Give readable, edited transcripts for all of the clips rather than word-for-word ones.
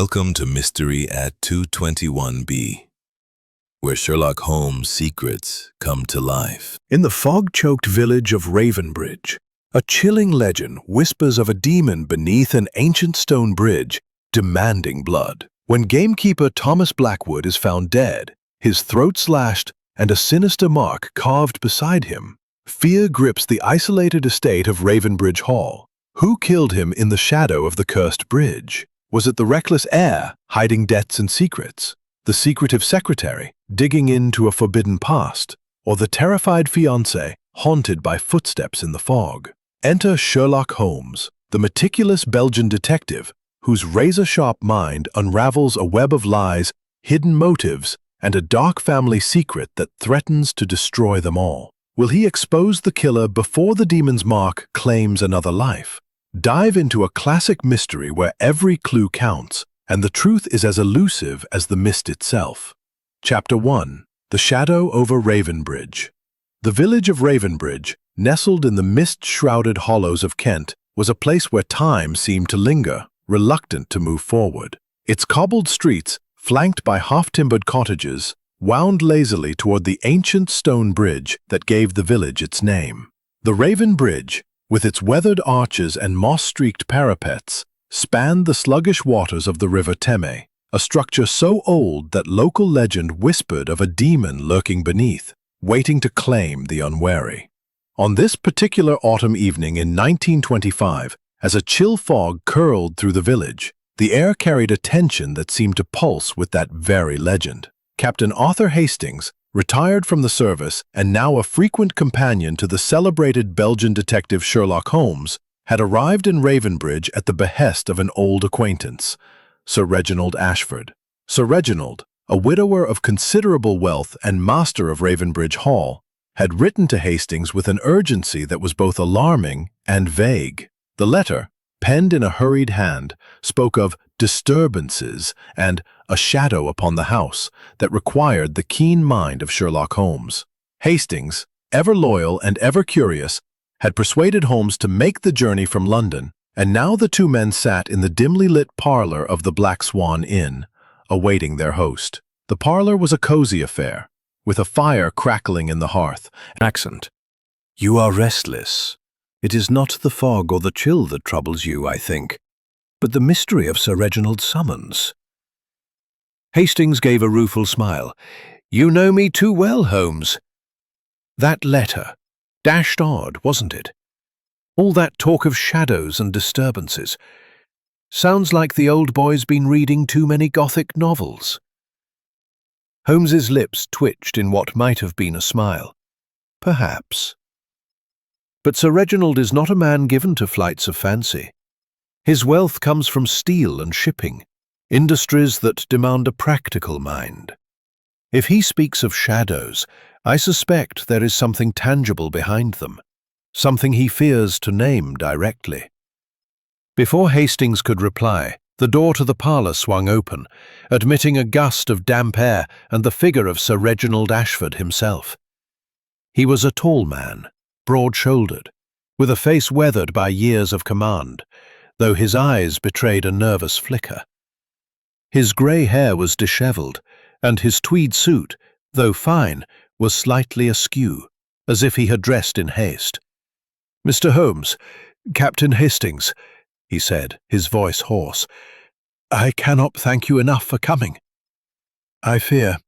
Welcome to Mystery at 221B, where Sherlock Holmes' secrets come to life. In the fog-choked village of Ravenbridge, a chilling legend whispers of a demon beneath an ancient stone bridge demanding blood. When gamekeeper Thomas Blackwood is found dead, his throat slashed and a sinister mark carved beside him, fear grips the isolated estate of Ravenbridge Hall. Who killed him in the shadow of the cursed bridge? Was it the reckless heir hiding debts and secrets, the secretive secretary digging into a forbidden past, or the terrified fiancé haunted by footsteps in the fog? Enter Sherlock Holmes, the meticulous Belgian detective whose razor-sharp mind unravels a web of lies, hidden motives, and a dark family secret that threatens to destroy them all. Will he expose the killer before the demon's mark claims another life? Dive into a classic mystery where every clue counts, and the truth is as elusive as the mist itself. Chapter 1. The Shadow over Ravenbridge. The village of Ravenbridge, nestled in the mist-shrouded hollows of Kent, was a place where time seemed to linger, reluctant to move forward. Its cobbled streets, flanked by half-timbered cottages, wound lazily toward the ancient stone bridge that gave the village its name. The Raven Bridge, with its weathered arches and moss-streaked parapets, spanned the sluggish waters of the River Teme, a structure so old that local legend whispered of a demon lurking beneath, waiting to claim the unwary. On this particular autumn evening in 1925, as a chill fog curled through the village, the air carried a tension that seemed to pulse with that very legend. Captain Arthur Hastings, retired from the service and now a frequent companion to the celebrated Belgian detective Sherlock Holmes, had arrived in Ravenbridge at the behest of an old acquaintance, Sir Reginald Ashford. Sir Reginald, a widower of considerable wealth and master of Ravenbridge Hall, had written to Hastings with an urgency that was both alarming and vague. The letter, penned in a hurried hand, spoke of disturbances and a shadow upon the house that required the keen mind of Sherlock Holmes. Hastings, ever loyal and ever curious, had persuaded Holmes to make the journey from London, and now the two men sat in the dimly lit parlor of the Black Swan Inn, awaiting their host. The parlor was a cozy affair, with a fire crackling in the hearth. Accent. You are restless. It is not the fog or the chill that troubles you, I think, but the mystery of Sir Reginald's summons. Hastings gave a rueful smile. You know me too well, Holmes. That letter. Dashed odd, wasn't it? All that talk of shadows and disturbances. Sounds like the old boy's been reading too many Gothic novels. Holmes's lips twitched in what might have been a smile. Perhaps. But Sir Reginald is not a man given to flights of fancy. His wealth comes from steel and shipping, industries that demand a practical mind. If he speaks of shadows, I suspect there is something tangible behind them, something he fears to name directly. Before Hastings could reply, the door to the parlor swung open, admitting a gust of damp air and the figure of Sir Reginald Ashford himself. He was a tall man, broad-shouldered, with a face weathered by years of command, though his eyes betrayed a nervous flicker. His grey hair was dishevelled, and his tweed suit, though fine, was slightly askew, as if he had dressed in haste. Mr. Holmes, Captain Hastings, he said, his voice hoarse, I cannot thank you enough for coming. I fear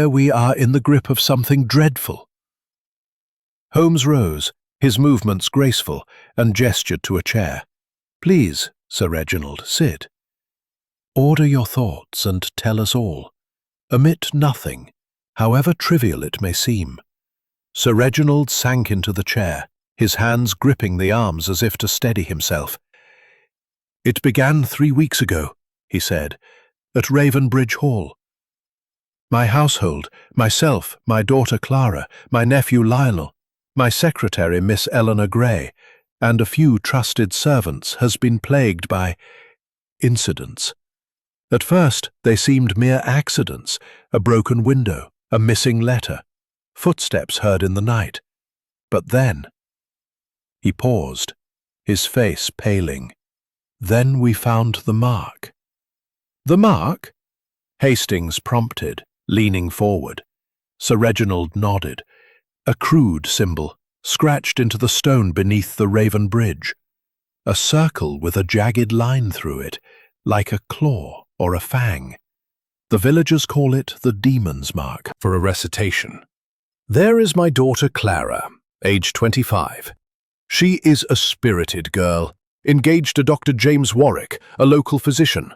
we are in the grip of something dreadful. Holmes rose, his movements graceful, and gestured to a chair. Please, Sir Reginald, sit. Order your thoughts and tell us all. Omit nothing, however trivial it may seem. Sir Reginald sank into the chair, his hands gripping the arms as if to steady himself. It began 3 weeks ago, he said, at Ravenbridge Hall. My household, myself, my daughter Clara, my nephew Lionel, my secretary Miss Eleanor Gray, and a few trusted servants has been plagued by incidents. At first, they seemed mere accidents, a broken window, a missing letter, footsteps heard in the night. But then, he paused, his face paling. Then we found the mark. "The mark?" Hastings prompted, leaning forward. Sir Reginald nodded. "A crude symbol, scratched into the stone beneath the Raven Bridge. A circle with a jagged line through it, like a claw or a fang. The villagers call it the Demon's Mark." For a recitation. "There is my daughter Clara, age 25. She is a spirited girl, engaged to Dr. James Warwick, a local physician.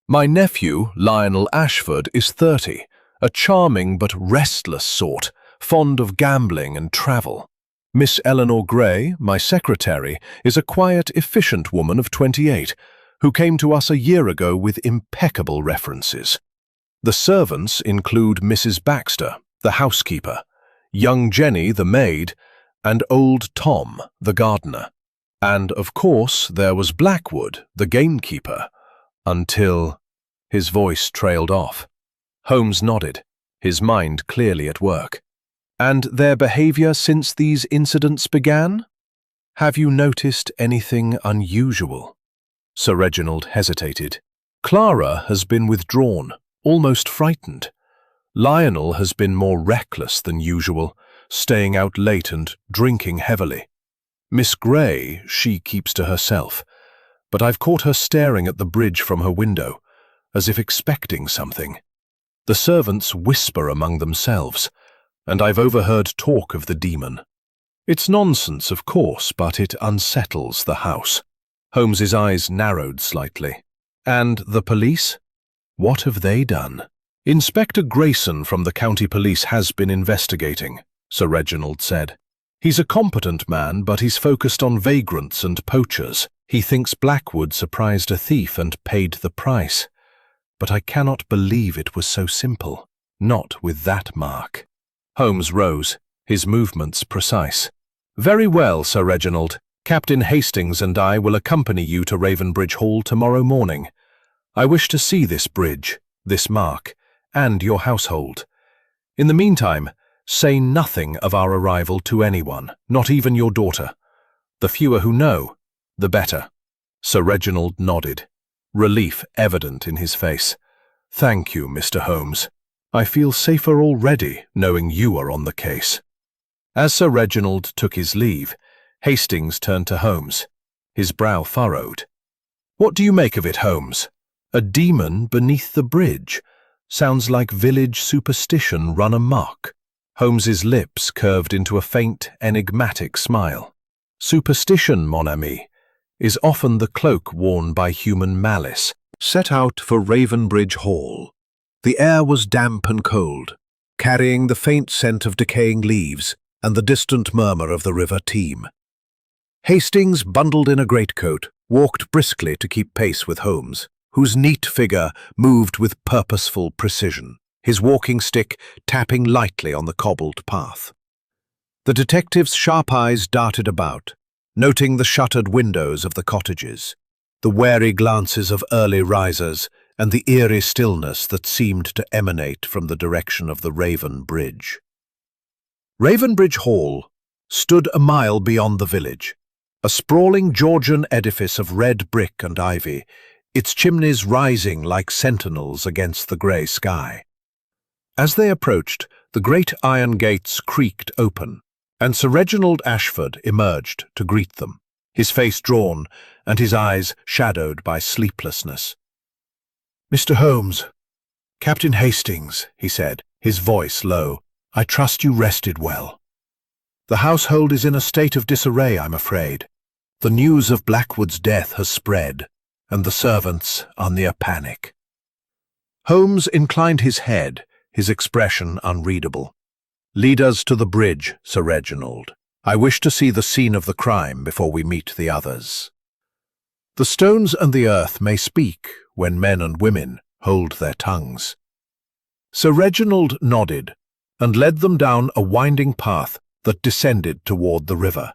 My nephew, Lionel Ashford, is 30, a charming but restless sort, fond of gambling and travel. Miss Eleanor Gray, my secretary, is a quiet, efficient woman of 28, who came to us a year ago with impeccable references. The servants include Mrs. Baxter, the housekeeper, young Jenny, the maid, and old Tom, the gardener. And, of course, there was Blackwood, the gamekeeper, until—" His voice trailed off. Holmes nodded, his mind clearly at work. "And their behavior since these incidents began? Have you noticed anything unusual?" Sir Reginald hesitated. "Clara has been withdrawn, almost frightened. Lionel has been more reckless than usual, staying out late and drinking heavily. Miss Gray, she keeps to herself, but I've caught her staring at the bridge from her window, as if expecting something. The servants whisper among themselves, and I've overheard talk of the demon. It's nonsense, of course, but it unsettles the house." Holmes's eyes narrowed slightly. "And the police? What have they done?" "Inspector Grayson from the county police has been investigating," Sir Reginald said. "He's a competent man, but he's focused on vagrants and poachers. He thinks Blackwood surprised a thief and paid the price. But I cannot believe it was so simple. Not with that mark." Holmes rose, his movements precise. "Very well, Sir Reginald. Captain Hastings and I will accompany you to Ravenbridge Hall tomorrow morning. I wish to see this bridge, this mark, and your household. In the meantime, say nothing of our arrival to anyone, not even your daughter. The fewer who know, the better." Sir Reginald nodded, relief evident in his face. "Thank you, Mr. Holmes. I feel safer already knowing you are on the case." As Sir Reginald took his leave, Hastings turned to Holmes, his brow furrowed. "What do you make of it, Holmes? A demon beneath the bridge? Sounds like village superstition run amok." Holmes's lips curved into a faint, enigmatic smile. "Superstition, mon ami, is often the cloak worn by human malice." Set out for Ravenbridge Hall. The air was damp and cold, carrying the faint scent of decaying leaves and the distant murmur of the River Teme. Hastings, bundled in a greatcoat, walked briskly to keep pace with Holmes, whose neat figure moved with purposeful precision, his walking stick tapping lightly on the cobbled path. The detective's sharp eyes darted about, noting the shuttered windows of the cottages, the wary glances of early risers, and the eerie stillness that seemed to emanate from the direction of the Raven Bridge. Ravenbridge Hall stood a mile beyond the village, a sprawling Georgian edifice of red brick and ivy, its chimneys rising like sentinels against the grey sky. As they approached, the great iron gates creaked open, and Sir Reginald Ashford emerged to greet them, his face drawn and his eyes shadowed by sleeplessness. "Mr. Holmes, Captain Hastings," he said, his voice low, "I trust you rested well. The household is in a state of disarray, I'm afraid. The news of Blackwood's death has spread, and the servants are near panic." Holmes inclined his head, his expression unreadable. "Lead us to the bridge, Sir Reginald. I wish to see the scene of the crime before we meet the others. The stones and the earth may speak when men and women hold their tongues." Sir Reginald nodded and led them down a winding path that descended toward the river.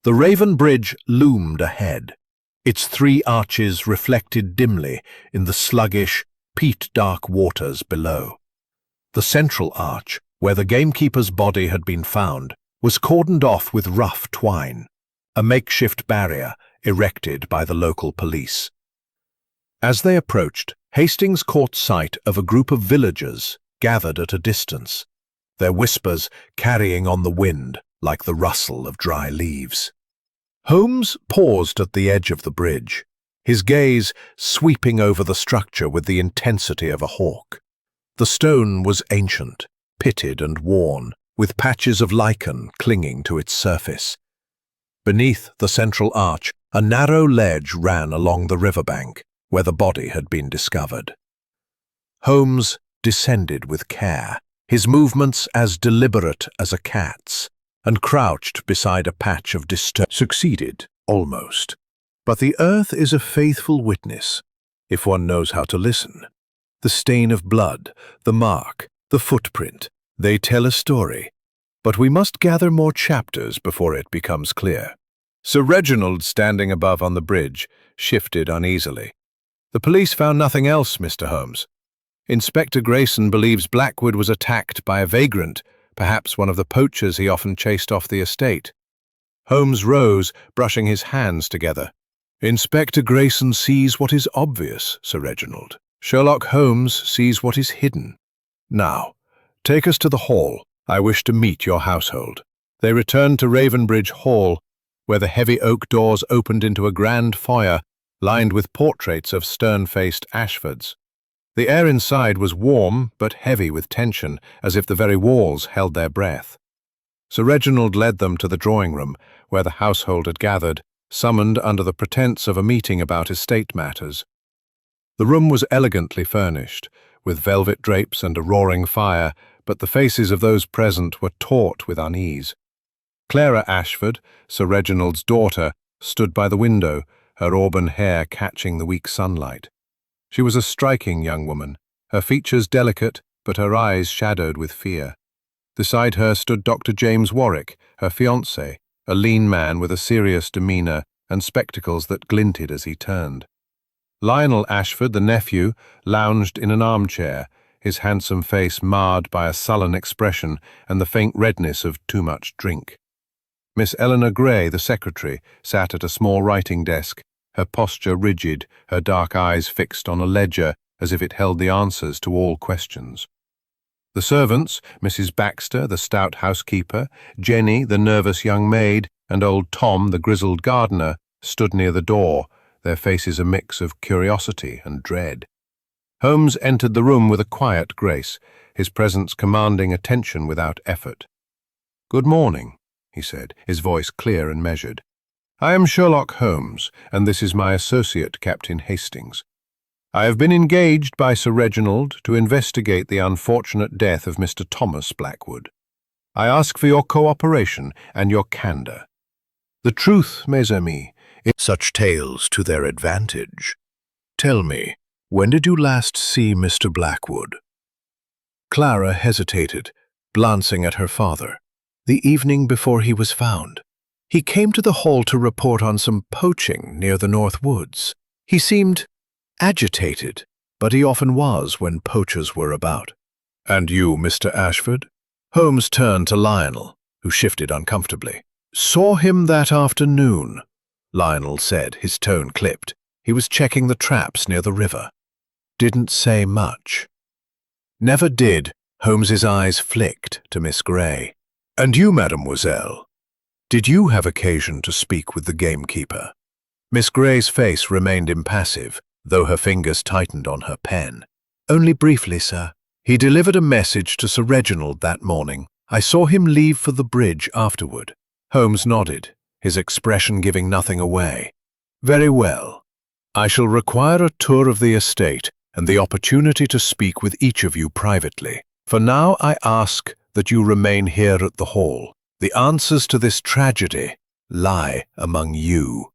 The Raven Bridge loomed ahead, its 3 arches reflected dimly in the sluggish, peat-dark waters below. The central arch, where the gamekeeper's body had been found, was cordoned off with rough twine, a makeshift barrier erected by the local police. As they approached, Hastings caught sight of a group of villagers gathered at a distance, their whispers carrying on the wind like the rustle of dry leaves. Holmes paused at the edge of the bridge, his gaze sweeping over the structure with the intensity of a hawk. The stone was ancient, pitted and worn, with patches of lichen clinging to its surface. Beneath the central arch, a narrow ledge ran along the riverbank, where the body had been discovered. Holmes descended with care, his movements as deliberate as a cat's, and crouched beside a patch of succeeded, almost. But the earth is a faithful witness, if one knows how to listen. The stain of blood, the mark, the footprint, they tell a story. But we must gather more chapters before it becomes clear. Sir Reginald, standing above on the bridge, shifted uneasily. The police found nothing else, Mr. Holmes. Inspector Grayson believes Blackwood was attacked by a vagrant, perhaps one of the poachers he often chased off the estate. Holmes rose, brushing his hands together. Inspector Grayson sees what is obvious, Sir Reginald. Sherlock Holmes sees what is hidden. Now, take us to the hall. I wish to meet your household. They returned to Ravenbridge Hall, where the heavy oak doors opened into a grand foyer lined with portraits of stern-faced Ashfords. The air inside was warm but heavy with tension, as if the very walls held their breath. Sir Reginald led them to the drawing-room, where the household had gathered, summoned under the pretence of a meeting about estate matters. The room was elegantly furnished, with velvet drapes and a roaring fire, but the faces of those present were taut with unease. Clara Ashford, Sir Reginald's daughter, stood by the window, her auburn hair catching the weak sunlight. She was a striking young woman, her features delicate, but her eyes shadowed with fear. Beside her stood Dr. James Warwick, her fiancé, a lean man with a serious demeanour and spectacles that glinted as he turned. Lionel Ashford, the nephew, lounged in an armchair, his handsome face marred by a sullen expression and the faint redness of too much drink. Miss Eleanor Gray, the secretary, sat at a small writing desk, her posture rigid, her dark eyes fixed on a ledger as if it held the answers to all questions. The servants, Mrs. Baxter, the stout housekeeper, Jenny, the nervous young maid, and old Tom, the grizzled gardener, stood near the door, their faces a mix of curiosity and dread. Holmes entered the room with a quiet grace, his presence commanding attention without effort. "Good morning," he said, his voice clear and measured. "I am Sherlock Holmes, and this is my associate, Captain Hastings. I have been engaged by Sir Reginald to investigate the unfortunate death of Mr. Thomas Blackwood. I ask for your cooperation and your candour. The truth, mes amis, is such tales to their advantage. Tell me, when did you last see Mr. Blackwood?" Clara hesitated, glancing at her father. "The evening before he was found. He came to the hall to report on some poaching near the North Woods. He seemed agitated, but he often was when poachers were about." "And you, Mr. Ashford?" Holmes turned to Lionel, who shifted uncomfortably. "Saw him that afternoon," Lionel said, his tone clipped. "He was checking the traps near the river. Didn't say much." "Never did." Holmes's eyes flicked to Miss Gray. "And you, mademoiselle? Did you have occasion to speak with the gamekeeper?" Miss Gray's face remained impassive, though her fingers tightened on her pen. "Only briefly, sir. He delivered a message to Sir Reginald that morning. I saw him leave for the bridge afterward." Holmes nodded, his expression giving nothing away. "Very well. I shall require a tour of the estate and the opportunity to speak with each of you privately. For now I ask that you remain here at the hall. The answers to this tragedy lie among you,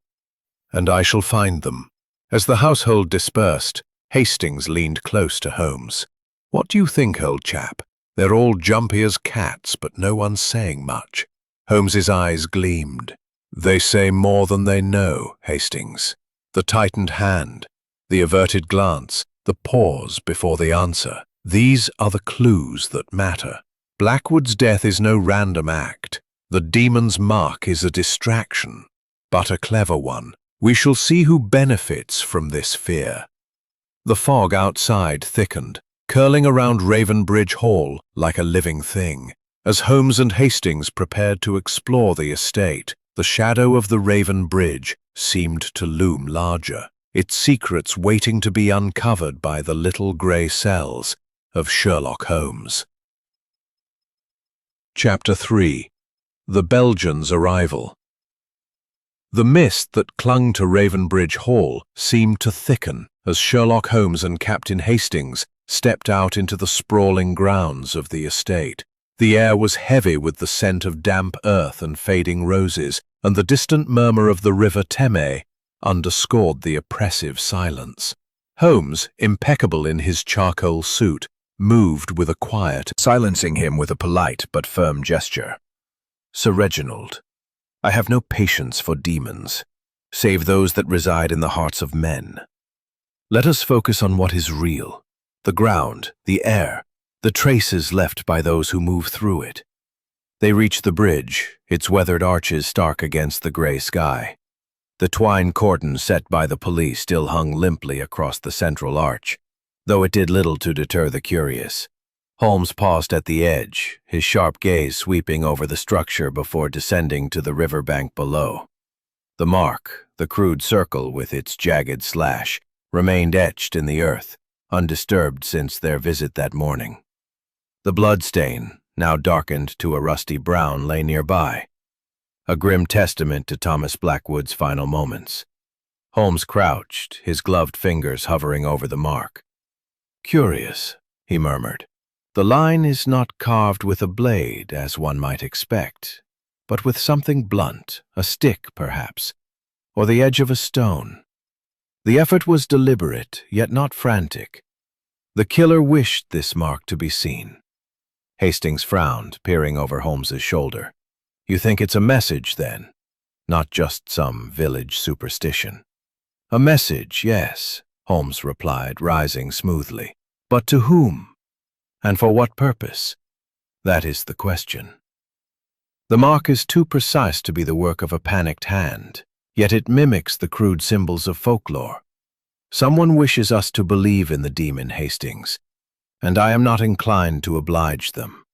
and I shall find them." As the household dispersed, Hastings leaned close to Holmes. "What do you think, old chap? They're all jumpy as cats, but no one's saying much." Holmes's eyes gleamed. "They say more than they know, Hastings. The tightened hand, the averted glance, the pause before the answer. These are the clues that matter. Blackwood's death is no random act. The demon's mark is a distraction, but a clever one. We shall see who benefits from this fear." The fog outside thickened, curling around Ravenbridge Hall like a living thing. As Holmes and Hastings prepared to explore the estate, the shadow of the Raven Bridge seemed to loom larger, its secrets waiting to be uncovered by the little grey cells of Sherlock Holmes. Chapter 3. The Belgian's Arrival. The mist that clung to Ravenbridge Hall seemed to thicken as Sherlock Holmes and Captain Hastings stepped out into the sprawling grounds of the estate. The air was heavy with the scent of damp earth and fading roses, and the distant murmur of the River Teme underscored the oppressive silence. Holmes, impeccable in his charcoal suit, moved with a quiet, silencing him with a polite but firm gesture. "Sir Reginald, I have no patience for demons, save those that reside in the hearts of men. Let us focus on what is real, the ground, the air, the traces left by those who move through it." They reached the bridge, its weathered arches stark against the grey sky. The twine cordon set by the police still hung limply across the central arch, though it did little to deter the curious. Holmes paused at the edge, his sharp gaze sweeping over the structure before descending to the riverbank below. The mark, the crude circle with its jagged slash, remained etched in the earth, undisturbed since their visit that morning. The bloodstain, now darkened to a rusty brown, lay nearby, a grim testament to Thomas Blackwood's final moments. Holmes crouched, his gloved fingers hovering over the mark. "Curious," he murmured. "The line is not carved with a blade, as one might expect, but with something blunt, a stick, perhaps, or the edge of a stone. The effort was deliberate, yet not frantic. The killer wished this mark to be seen." Hastings frowned, peering over Holmes's shoulder. "You think it's a message, then? Not just some village superstition?" "A message, yes," Holmes replied, rising smoothly. "But to whom? And for what purpose? That is the question. The mark is too precise to be the work of a panicked hand, yet it mimics the crude symbols of folklore. Someone wishes us to believe in the demon, Hastings, and I am not inclined to oblige them."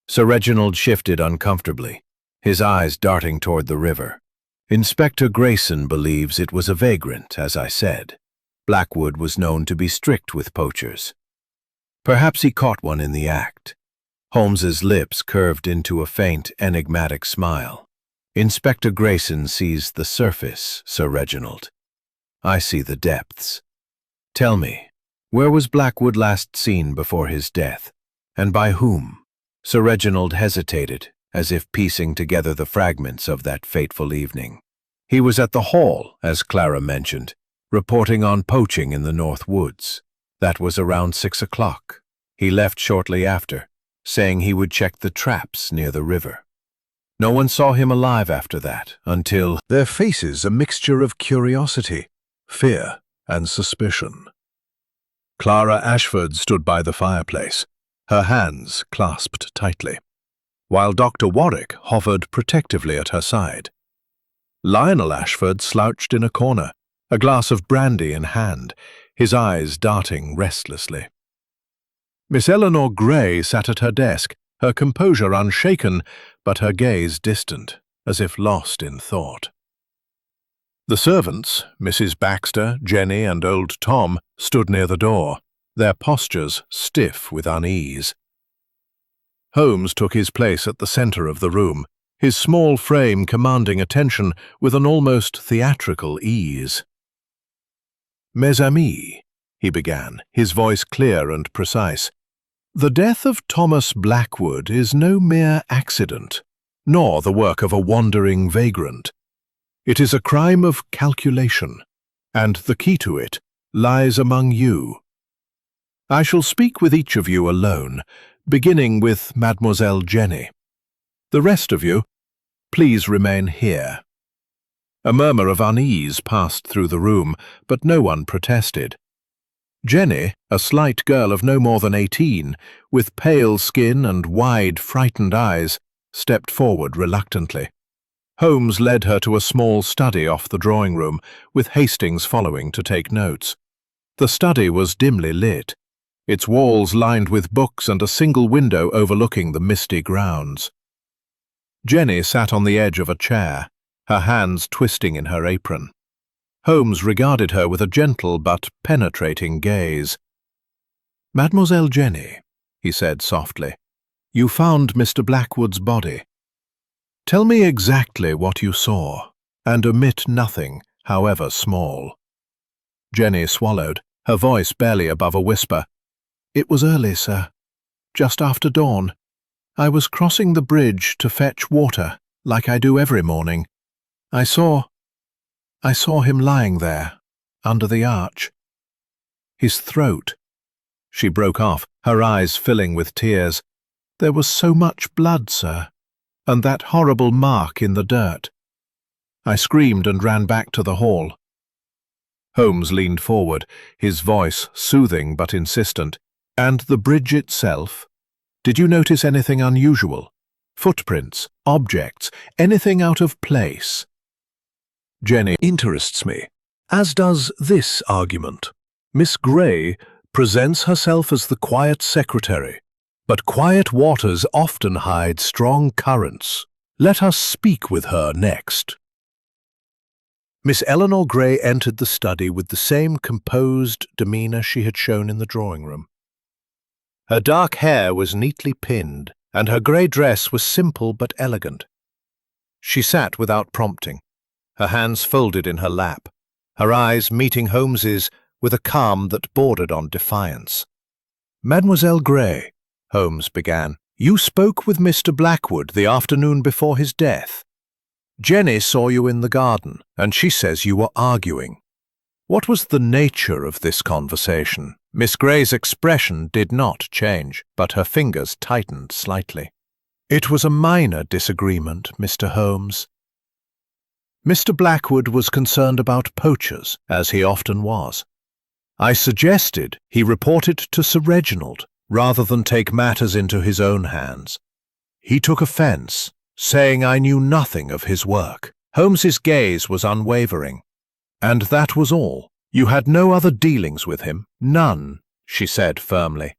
Sir Reginald shifted uncomfortably, his eyes darting toward the river. "Inspector Grayson believes it was a vagrant, as I said. Blackwood was known to be strict with poachers. Perhaps he caught one in the act." Holmes's lips curved into a faint, enigmatic smile. "Inspector Grayson sees the surface, Sir Reginald. I see the depths. Tell me, where was Blackwood last seen before his death, and by whom?" Sir Reginald hesitated, as if piecing together the fragments of that fateful evening. "He was at the Hall, as Clara mentioned, reporting on poaching in the North Woods. That was around 6 o'clock. He left shortly after, saying he would check the traps near the river. No one saw him alive after that, until—" their faces a mixture of curiosity, fear, and suspicion. Clara Ashford stood by the fireplace, her hands clasped tightly, while Dr. Warwick hovered protectively at her side. Lionel Ashford slouched in a corner, a glass of brandy in hand, his eyes darting restlessly. Miss Eleanor Gray sat at her desk, her composure unshaken, but her gaze distant, as if lost in thought. The servants, Mrs. Baxter, Jenny, and old Tom, stood near the door, their postures stiff with unease. Holmes took his place at the center of the room, his small frame commanding attention with an almost theatrical ease. "Mes amis," he began, his voice clear and precise, "the death of Thomas Blackwood is no mere accident, nor the work of a wandering vagrant. It is a crime of calculation, and the key to it lies among you. I shall speak with each of you alone, beginning with Mademoiselle Jenny. The rest of you, please remain here." A murmur of unease passed through the room, but no one protested. Jenny, a slight girl of no more than 18, with pale skin and wide, frightened eyes, stepped forward reluctantly. Holmes led her to a small study off the drawing room, with Hastings following to take notes. The study was dimly lit, its walls lined with books and a single window overlooking the misty grounds. Jenny sat on the edge of a chair, her hands twisting in her apron. Holmes regarded her with a gentle but penetrating gaze. "Mademoiselle Jenny," he said softly, "you found Mr. Blackwood's body. Tell me exactly what you saw, and omit nothing, however small." Jenny swallowed, her voice barely above a whisper. "It was early, sir. Just after dawn. I was crossing the bridge to fetch water, like I do every morning. I saw him lying there, under the arch. His throat—" She broke off, her eyes filling with tears. "There was so much blood, sir, and that horrible mark in the dirt. I screamed and ran back to the hall." Holmes leaned forward, his voice soothing but insistent. "And the bridge itself? Did you notice anything unusual? Footprints, objects, anything out of place?" "Jenny interests me, as does this argument. Miss Grey presents herself as the quiet secretary, but quiet waters often hide strong currents. Let us speak with her next." Miss Eleanor Grey entered the study with the same composed demeanour she had shown in the drawing-room. Her dark hair was neatly pinned, and her grey dress was simple but elegant. She sat without prompting, her hands folded in her lap, her eyes meeting Holmes's with a calm that bordered on defiance. "Mademoiselle Grey," Holmes began, "you spoke with Mr. Blackwood the afternoon before his death. Jenny saw you in the garden, and she says you were arguing. What was the nature of this conversation?" Miss Grey's expression did not change, but her fingers tightened slightly. "It was a minor disagreement, Mr. Holmes. Mr. Blackwood was concerned about poachers, as he often was. I suggested he report it to Sir Reginald, rather than take matters into his own hands. He took offence, saying I knew nothing of his work." Holmes's gaze was unwavering. "And that was all? You had no other dealings with him?" "None," she said firmly.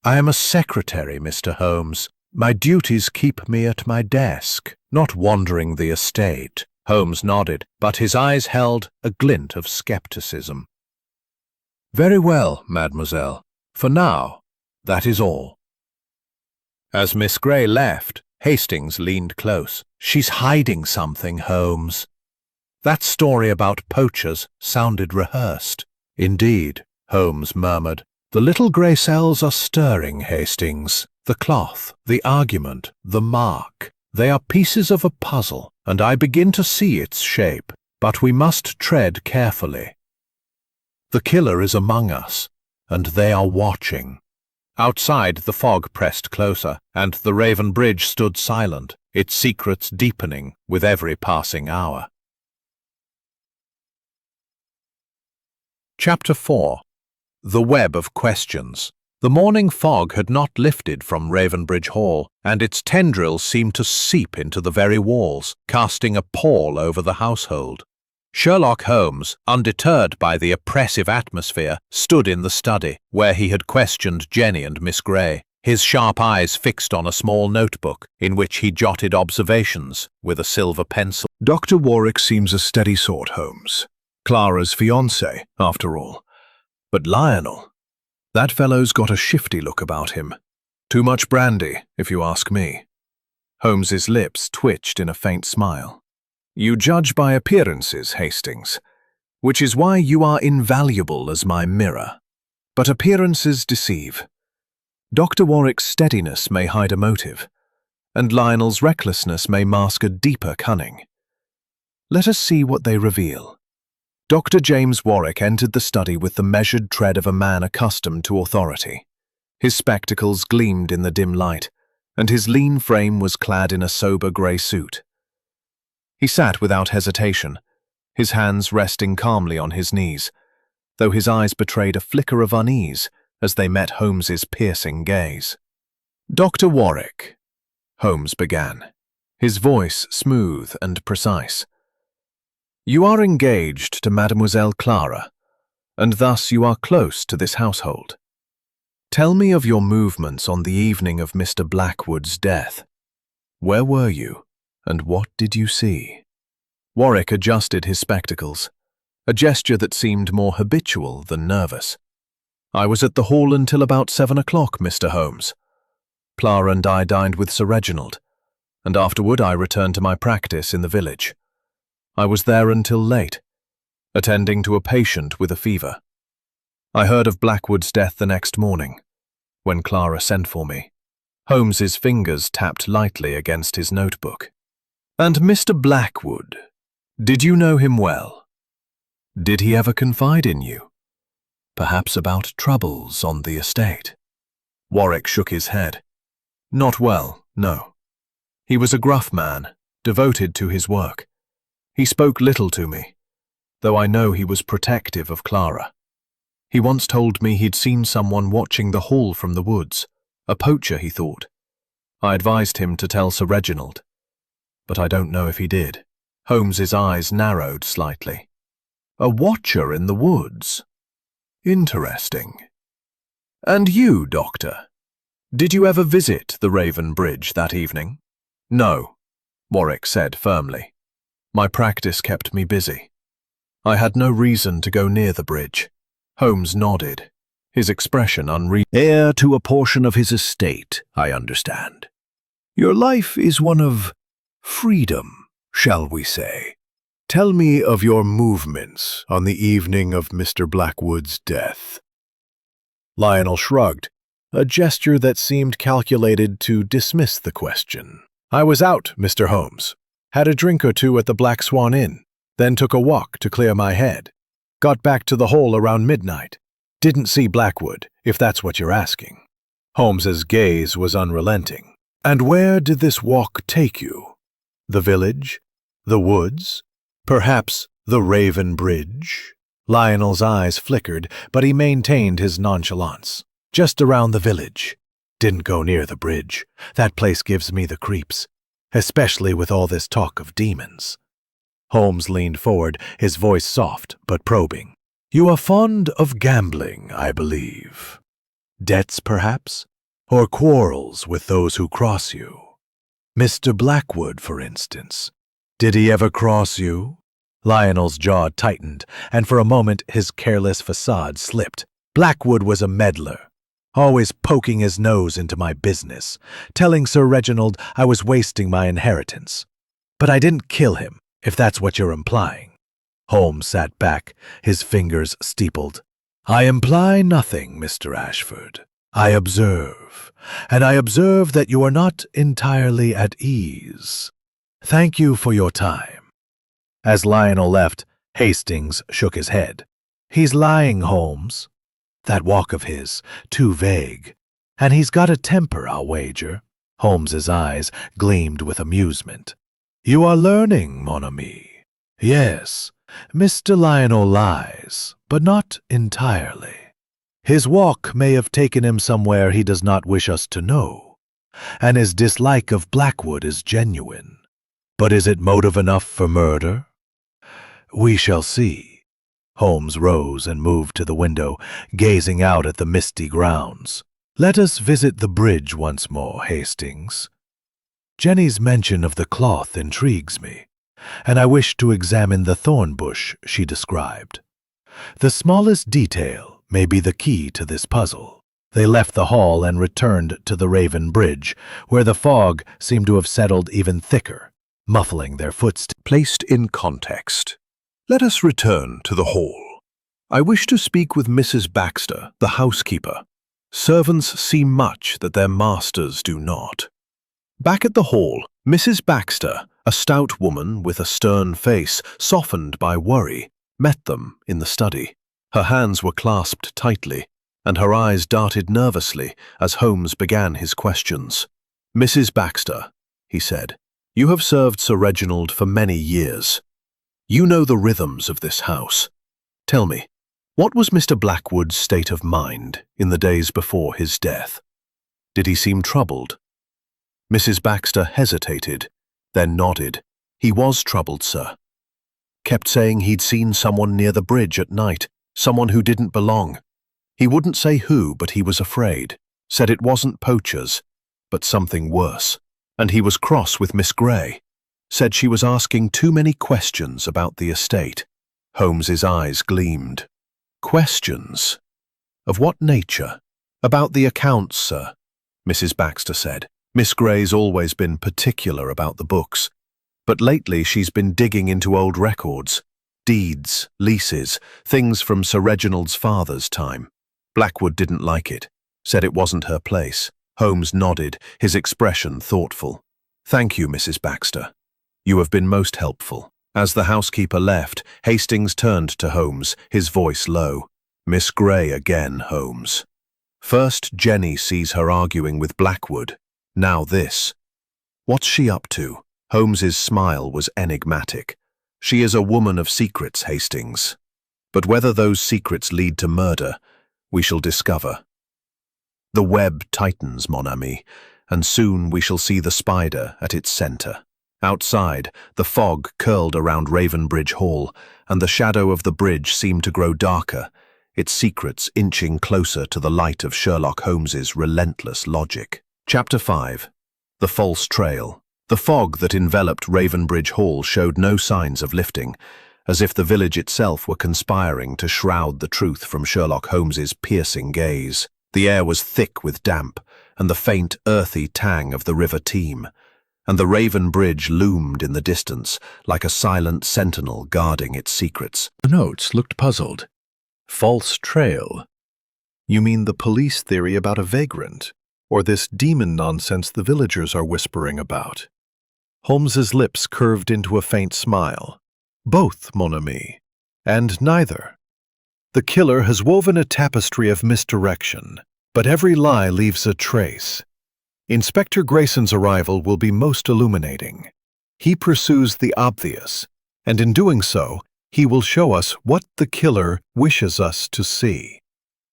"I am a secretary, Mr. Holmes. My duties keep me at my desk, not wandering the estate." Holmes nodded, but his eyes held a glint of skepticism. "Very well, mademoiselle. For now, that is all." As Miss Grey left, Hastings leaned close. "She's hiding something, Holmes. That story about poachers sounded rehearsed." "Indeed," Holmes murmured. "The little grey cells are stirring, Hastings. The cloth, the argument, the mark. They are pieces of a puzzle, and I begin to see its shape. But we must tread carefully. The killer is among us, and they are watching." Outside, the fog pressed closer, and the Raven Bridge stood silent, its secrets deepening with every passing hour. Chapter 4. The Web of Questions. The morning fog had not lifted from Ravenbridge Hall, and its tendrils seemed to seep into the very walls, casting a pall over the household. Sherlock Holmes, undeterred by the oppressive atmosphere, stood in the study, where he had questioned Jenny and Miss Grey, his sharp eyes fixed on a small notebook, in which he jotted observations with a silver pencil. "Dr. Warwick seems a steady sort, Holmes. Clara's fiancé, after all. But Lionel, that fellow's got a shifty look about him. Too much brandy, if you ask me." Holmes's lips twitched in a faint smile. "You judge by appearances, Hastings, which is why you are invaluable as my mirror. But appearances deceive. Dr. Warwick's steadiness may hide a motive, and Lionel's recklessness may mask a deeper cunning. Let us see what they reveal." Dr. James Warwick entered the study with the measured tread of a man accustomed to authority. His spectacles gleamed in the dim light, and his lean frame was clad in a sober grey suit. He sat without hesitation, his hands resting calmly on his knees, though his eyes betrayed a flicker of unease as they met Holmes's piercing gaze. "Dr. Warwick," Holmes began, his voice smooth and precise, "you are engaged to Mademoiselle Clara, and thus you are close to this household. Tell me of your movements on the evening of Mr. Blackwood's death. Where were you, and what did you see?" Warwick adjusted his spectacles, a gesture that seemed more habitual than nervous. "I was at the hall until about 7 o'clock, Mr. Holmes. Clara and I dined with Sir Reginald, and afterward I returned to my practice in the village. I was there until late, attending to a patient with a fever. I heard of Blackwood's death the next morning, when Clara sent for me." Holmes's fingers tapped lightly against his notebook. "And Mr. Blackwood, did you know him well? Did he ever confide in you? Perhaps about troubles on the estate?" Warwick shook his head. "Not well, no. He was a gruff man, devoted to his work. He spoke little to me, though I know he was protective of Clara. He once told me he'd seen someone watching the hall from the woods, a poacher, he thought. I advised him to tell Sir Reginald, but I don't know if he did." Holmes's eyes narrowed slightly. "A watcher in the woods? Interesting. And you, Doctor? Did you ever visit the Raven Bridge that evening?" "No," Warwick said firmly. "My practice kept me busy. I had no reason to go near the bridge." Holmes nodded, his expression unreal. "Heir to a portion of his estate, I understand. Your life is one of freedom, shall we say. Tell me of your movements on the evening of Mr. Blackwood's death." Lionel shrugged, a gesture that seemed calculated to dismiss the question. "I was out, Mr. Holmes. Had a drink or two at the Black Swan Inn, then took a walk to clear my head. Got back to the hole around midnight. Didn't see Blackwood, if that's what you're asking." Holmes's gaze was unrelenting. "And where did this walk take you? The village? The woods? Perhaps the Raven Bridge?" Lionel's eyes flickered, but he maintained his nonchalance. "Just around the village. Didn't go near the bridge. That place gives me the creeps, especially with all this talk of demons." Holmes leaned forward, his voice soft but probing. "You are fond of gambling, I believe. Debts, perhaps? Or quarrels with those who cross you? Mr. Blackwood, for instance. Did he ever cross you?" Lionel's jaw tightened, and for a moment his careless facade slipped. "Blackwood was a meddler, always poking his nose into my business, telling Sir Reginald I was wasting my inheritance. But I didn't kill him, if that's what you're implying." Holmes sat back, his fingers steepled. "I imply nothing, Mr. Ashford. I observe, and I observe that you are not entirely at ease. Thank you for your time." As Lionel left, Hastings shook his head. "He's lying, Holmes. That walk of his, too vague. And he's got a temper, I'll wager." Holmes's eyes gleamed with amusement. "You are learning, mon ami. Yes, Mr. Lionel lies, but not entirely. His walk may have taken him somewhere he does not wish us to know, and his dislike of Blackwood is genuine. But is it motive enough for murder? We shall see." Holmes rose and moved to the window, gazing out at the misty grounds. "Let us visit the bridge once more, Hastings. Jenny's mention of the cloth intrigues me, and I wish to examine the thorn bush she described. The smallest detail may be the key to this puzzle." They left the hall and returned to the Raven Bridge, where the fog seemed to have settled even thicker, muffling their footsteps. Placed in context. Let us return to the hall. I wish to speak with Mrs. Baxter, the housekeeper. Servants see much that their masters do not. Back at the hall, Mrs. Baxter, a stout woman with a stern face softened by worry, met them in the study. Her hands were clasped tightly, and her eyes darted nervously as Holmes began his questions. "Mrs. Baxter," he said, "you have served Sir Reginald for many years. You know the rhythms of this house. Tell me, what was Mr. Blackwood's state of mind in the days before his death? Did he seem troubled?" Mrs. Baxter hesitated, then nodded. "He was troubled, sir. Kept saying he'd seen someone near the bridge at night, Someone who didn't belong. He wouldn't say who, but he was afraid. Said it wasn't poachers, but something worse. And he was cross with Miss Grey. Said she was asking too many questions about the estate. Holmes's eyes gleamed. Questions? Of what nature? About the accounts, sir, Mrs. Baxter said. Miss Grey's always been particular about the books, but lately she's been digging into old records, deeds, leases, things from Sir Reginald's father's time. Blackwood didn't like it, said it wasn't her place. Holmes nodded, his expression thoughtful. Thank you, Mrs. Baxter. You have been most helpful. As the housekeeper left, Hastings turned to Holmes, his voice low. Miss Grey again, Holmes. First, Jenny sees her arguing with Blackwood. Now this. What's she up to? Holmes's smile was enigmatic. She is a woman of secrets, Hastings. But whether those secrets lead to murder, we shall discover. The web tightens, mon ami, and soon we shall see the spider at its center. Outside, the fog curled around Ravenbridge Hall, and the shadow of the bridge seemed to grow darker, its secrets inching closer to the light of Sherlock Holmes's relentless logic. Chapter 5. The False Trail. The fog that enveloped Ravenbridge Hall showed no signs of lifting, as if the village itself were conspiring to shroud the truth from Sherlock Holmes's piercing gaze. The air was thick with damp, and the faint, earthy tang of the River Teme, and the Raven Bridge loomed in the distance, like a silent sentinel guarding its secrets. The notes looked puzzled. False trail? You mean the police theory about a vagrant, or this demon nonsense the villagers are whispering about? Holmes's lips curved into a faint smile. Both, mon ami, and neither. The killer has woven a tapestry of misdirection, but every lie leaves a trace. Inspector Grayson's arrival will be most illuminating. He pursues the obvious, and in doing so, he will show us what the killer wishes us to see.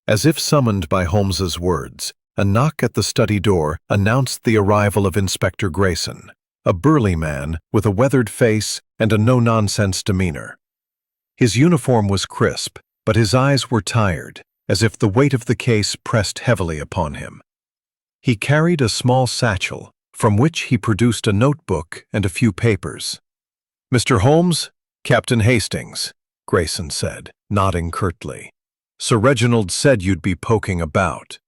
As if summoned by Holmes's words, a knock at the study door announced the arrival of Inspector Grayson, a burly man with a weathered face and a no-nonsense demeanor. His uniform was crisp, but his eyes were tired, as if the weight of the case pressed heavily upon him. He carried a small satchel, from which he produced a notebook and a few papers. "Mr. Holmes, Captain Hastings," Grayson said, nodding curtly. "Sir Reginald said you'd be poking about.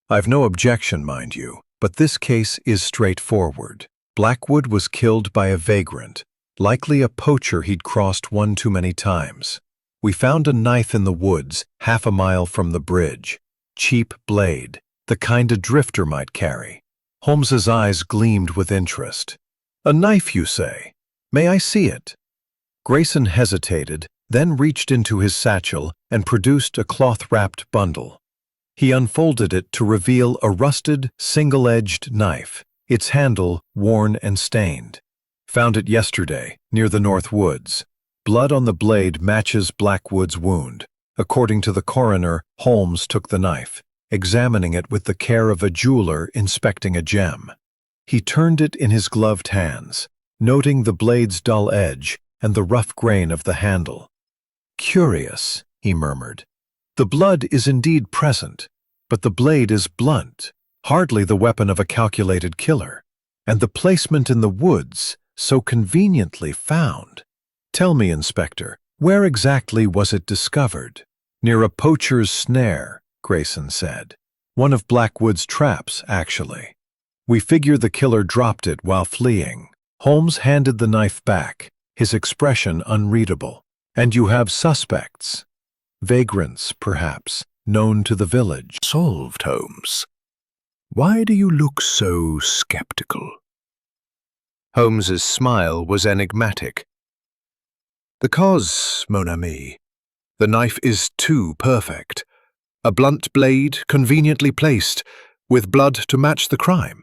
I've no objection, mind you, but this case is straightforward. Blackwood was killed by a vagrant, likely a poacher he'd crossed one too many times. We found a knife in the woods, half a mile from the bridge. Cheap blade, the kind a drifter might carry." Holmes's eyes gleamed with interest. "A knife, you say? May I see it?" Grayson hesitated, then reached into his satchel and produced a cloth-wrapped bundle. He unfolded it to reveal a rusted, single-edged knife, its handle worn and stained. "Found it yesterday, near the North Woods. Blood on the blade matches Blackwood's wound. According to the coroner, Holmes took the knife, examining it with the care of a jeweler inspecting a gem. He turned it in his gloved hands, noting the blade's dull edge and the rough grain of the handle. "Curious," he murmured. "The blood is indeed present, but the blade is blunt, hardly the weapon of a calculated killer, and the placement in the woods so conveniently found. Tell me, Inspector, where exactly was it discovered?" "Near a poacher's snare," Grayson said. "One of Blackwood's traps, actually. We figure the killer dropped it while fleeing." Holmes handed the knife back, his expression unreadable. "And you have suspects? Vagrants, perhaps, known to the village." Solved, Holmes. Why do you look so skeptical? Holmes's smile was enigmatic. "Because, mon ami, the knife is too perfect. A blunt blade, conveniently placed, with blood to match the crime.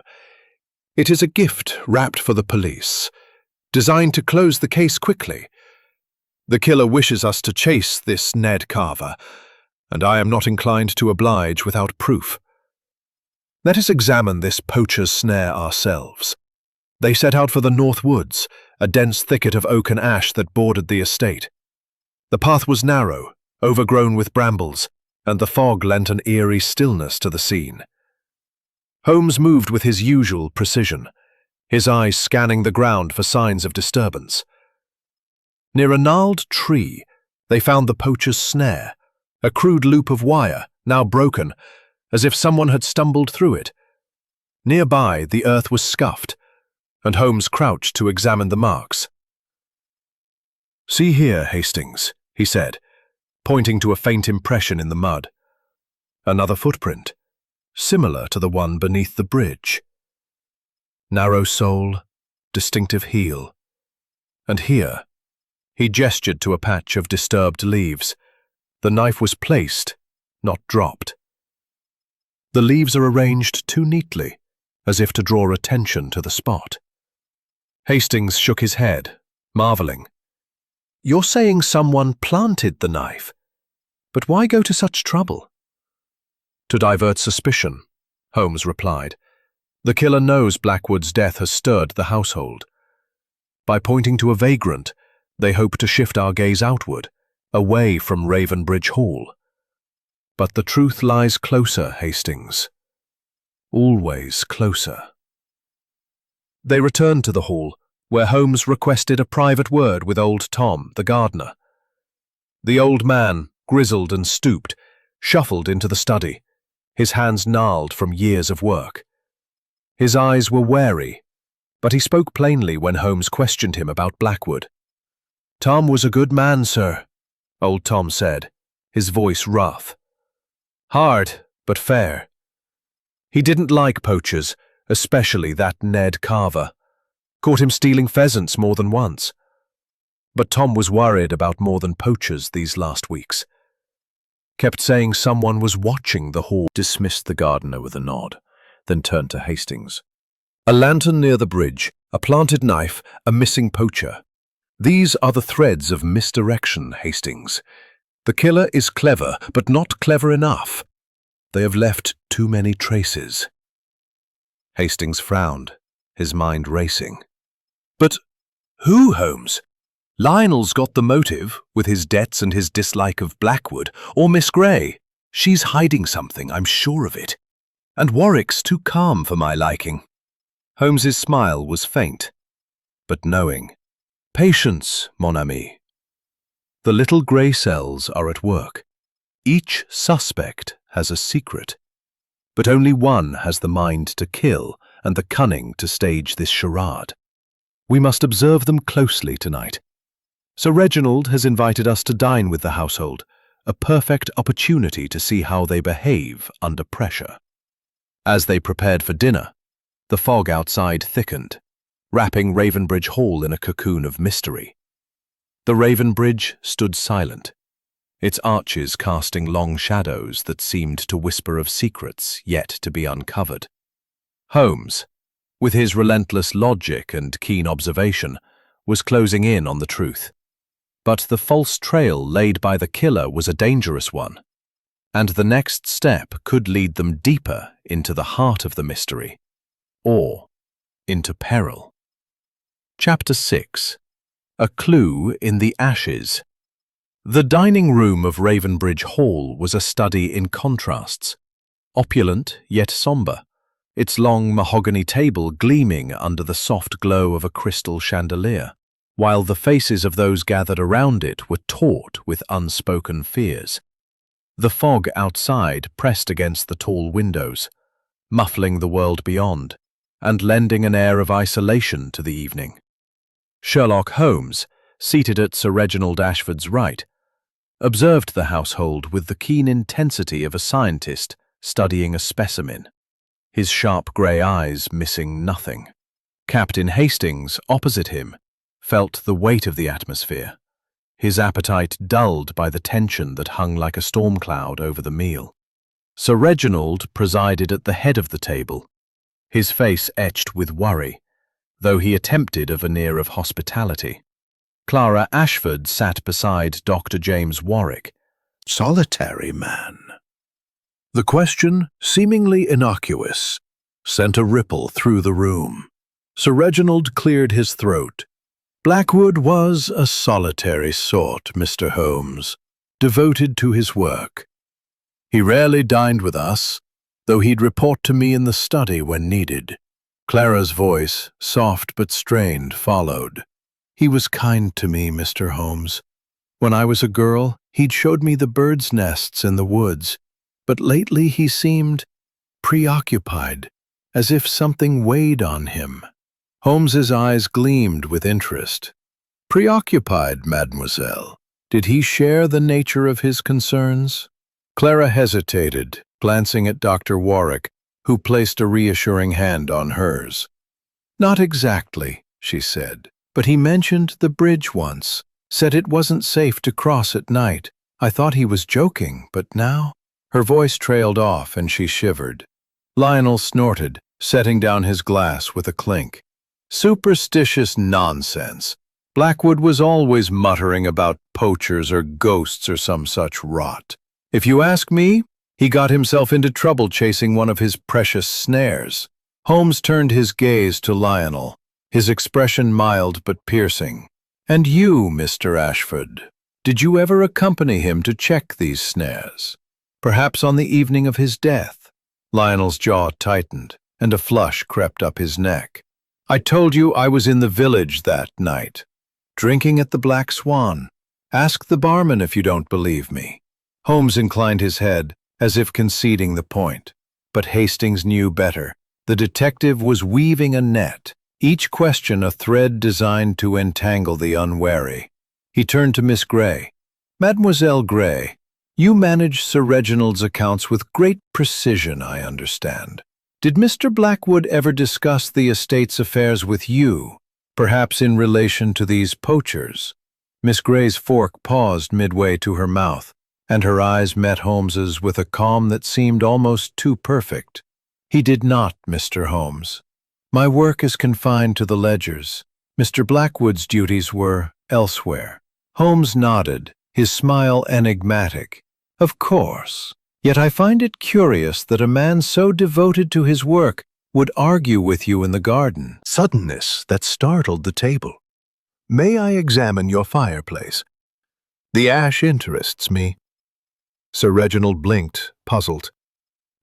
It is a gift wrapped for the police, designed to close the case quickly. The killer wishes us to chase this Ned Carver, and I am not inclined to oblige without proof. Let us examine this poacher's snare ourselves. They set out for the North Woods, a dense thicket of oak and ash that bordered the estate. The path was narrow, overgrown with brambles, and the fog lent an eerie stillness to the scene. Holmes moved with his usual precision, his eyes scanning the ground for signs of disturbance. Near a gnarled tree, they found the poacher's snare, a crude loop of wire, now broken, as if someone had stumbled through it. Nearby, the earth was scuffed, and Holmes crouched to examine the marks. "See here, Hastings," he said, pointing to a faint impression in the mud. "Another footprint, similar to the one beneath the bridge. Narrow sole, distinctive heel. And here," he gestured to a patch of disturbed leaves. "The knife was placed, not dropped. The leaves are arranged too neatly, as if to draw attention to the spot." Hastings shook his head, marveling. "You're saying someone planted the knife? But why go to such trouble?" "To divert suspicion," Holmes replied. "The killer knows Blackwood's death has stirred the household. By pointing to a vagrant, they hope to shift our gaze outward, away from Ravenbridge Hall. But the truth lies closer, Hastings. Always closer." They returned to the hall, where Holmes requested a private word with old Tom, the gardener. The old man, grizzled and stooped, shuffled into the study, his hands gnarled from years of work. His eyes were wary, but he spoke plainly when Holmes questioned him about Blackwood. "Tom was a good man, sir," old Tom said, his voice rough. "Hard, but fair. He didn't like poachers, especially that Ned Carver. Caught him stealing pheasants more than once. But Tom was worried about more than poachers these last weeks. Kept saying someone was watching the hall." Dismissed the gardener with a nod, then turned to Hastings. "A lantern near the bridge, a planted knife, a missing poacher. These are the threads of misdirection, Hastings. The killer is clever, but not clever enough. They have left too many traces." Hastings frowned, his mind racing. "But who, Holmes? Lionel's got the motive, with his debts and his dislike of Blackwood, or Miss Grey. She's hiding something, I'm sure of it. And Warwick's too calm for my liking." Holmes's smile was faint, but knowing. "Patience, mon ami. The little grey cells are at work. Each suspect has a secret, but only one has the mind to kill and the cunning to stage this charade. We must observe them closely tonight. Sir Reginald has invited us to dine with the household, a perfect opportunity to see how they behave under pressure." As they prepared for dinner, the fog outside thickened, wrapping Ravenbridge Hall in a cocoon of mystery. The Raven Bridge stood silent, its arches casting long shadows that seemed to whisper of secrets yet to be uncovered. Holmes, with his relentless logic and keen observation, was closing in on the truth. But the false trail laid by the killer was a dangerous one, and the next step could lead them deeper into the heart of the mystery, or into peril. Chapter 6. A Clue in the Ashes. The dining room of Ravenbridge Hall was a study in contrasts, opulent yet sombre, its long mahogany table gleaming under the soft glow of a crystal chandelier, while the faces of those gathered around it were taut with unspoken fears. The fog outside pressed against the tall windows, muffling the world beyond, and lending an air of isolation to the evening. Sherlock Holmes, seated at Sir Reginald Ashford's right, observed the household with the keen intensity of a scientist studying a specimen, his sharp grey eyes missing nothing. Captain Hastings, opposite him, felt the weight of the atmosphere, his appetite dulled by the tension that hung like a storm cloud over the meal. Sir Reginald presided at the head of the table, his face etched with worry, though he attempted a veneer of hospitality. Clara Ashford sat beside Dr. James Warwick. Solitary man. The question, seemingly innocuous, sent a ripple through the room. Sir Reginald cleared his throat. "Blackwood was a solitary sort, Mr. Holmes. devoted to his work. He rarely dined with us, though he'd report to me in the study when needed. Clara's voice, soft but strained, followed. He was kind to me, Mr. Holmes. When I was a girl, he'd showed me the birds' nests in the woods, but lately he seemed preoccupied, as if something weighed on him. Holmes's eyes gleamed with interest. Preoccupied, mademoiselle. Did he share the nature of his concerns? Clara hesitated, glancing at Dr. Warwick, who placed a reassuring hand on hers. Not exactly, she said, but he mentioned the bridge once, said it wasn't safe to cross at night. I thought he was joking, but now? Her voice trailed off and she shivered. Lionel snorted, setting down his glass with a clink. Superstitious nonsense. Blackwood was always muttering about poachers or ghosts or some such rot. If you ask me, he got himself into trouble chasing one of his precious snares. Holmes turned his gaze to Lionel, his expression mild but piercing. And you, Mr. Ashford, did you ever accompany him to check these snares? Perhaps on the evening of his death? Lionel's jaw tightened, and a flush crept up his neck. I told you I was in the village that night, drinking at the Black Swan. Ask the barman if you don't believe me. Holmes inclined his head, as if conceding the point. But Hastings knew better. The detective was weaving a net, each question a thread designed to entangle the unwary. He turned to Miss Grey. Mademoiselle Grey, you manage Sir Reginald's accounts with great precision, I understand. Did Mr. Blackwood ever discuss the estate's affairs with you, perhaps in relation to these poachers? Miss Grey's fork paused midway to her mouth, and her eyes met Holmes's with a calm that seemed almost too perfect. He did not, Mr. Holmes. My work is confined to the ledgers. Mr. Blackwood's duties were elsewhere. Holmes nodded, his smile enigmatic. Of course. Yet I find it curious that a man so devoted to his work would argue with you in the garden. Suddenness that startled the table. May I examine your fireplace? The ash interests me. Sir Reginald blinked, puzzled.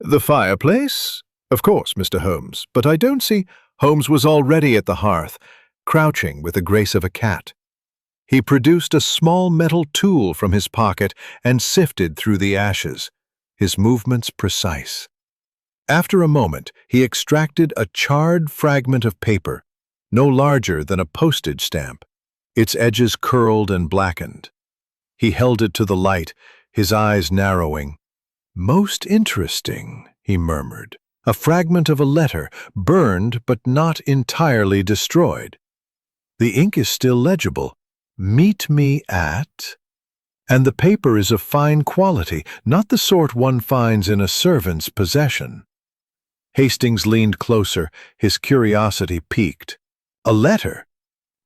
The fireplace? Of course, Mr. Holmes, but I don't see. Holmes was already at the hearth, crouching with the grace of a cat. He produced a small metal tool from his pocket and sifted through the ashes, his movements precise. After a moment, he extracted a charred fragment of paper, no larger than a postage stamp, its edges curled and blackened. He held it to the light, his eyes narrowing. Most interesting, he murmured. A fragment of a letter, burned but not entirely destroyed. The ink is still legible. Meet me at... And the paper is of fine quality, not the sort one finds in a servant's possession. Hastings leaned closer, his curiosity piqued. A letter?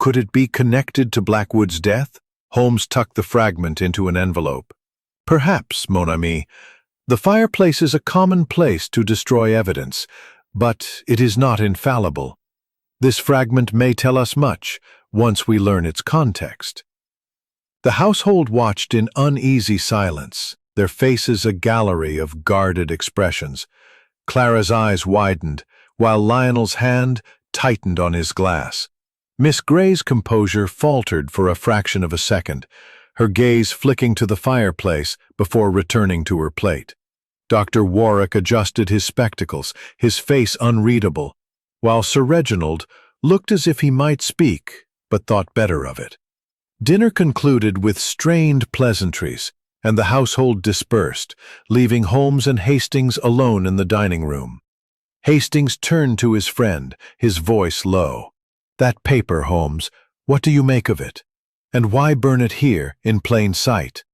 Could it be connected to Blackwood's death? Holmes tucked the fragment into an envelope. Perhaps, mon ami. The fireplace is a common place to destroy evidence, but it is not infallible. This fragment may tell us much, once we learn its context. The household watched in uneasy silence, their faces a gallery of guarded expressions. Clara's eyes widened, while Lionel's hand tightened on his glass. Miss Grey's composure faltered for a fraction of a second, her gaze flicking to the fireplace before returning to her plate. Dr. Warwick adjusted his spectacles, his face unreadable, while Sir Reginald looked as if he might speak, but thought better of it. Dinner concluded with strained pleasantries, and the household dispersed, leaving Holmes and Hastings alone in the dining room. Hastings turned to his friend, his voice low. That paper, Holmes, what do you make of it? And why burn it here, in plain sight?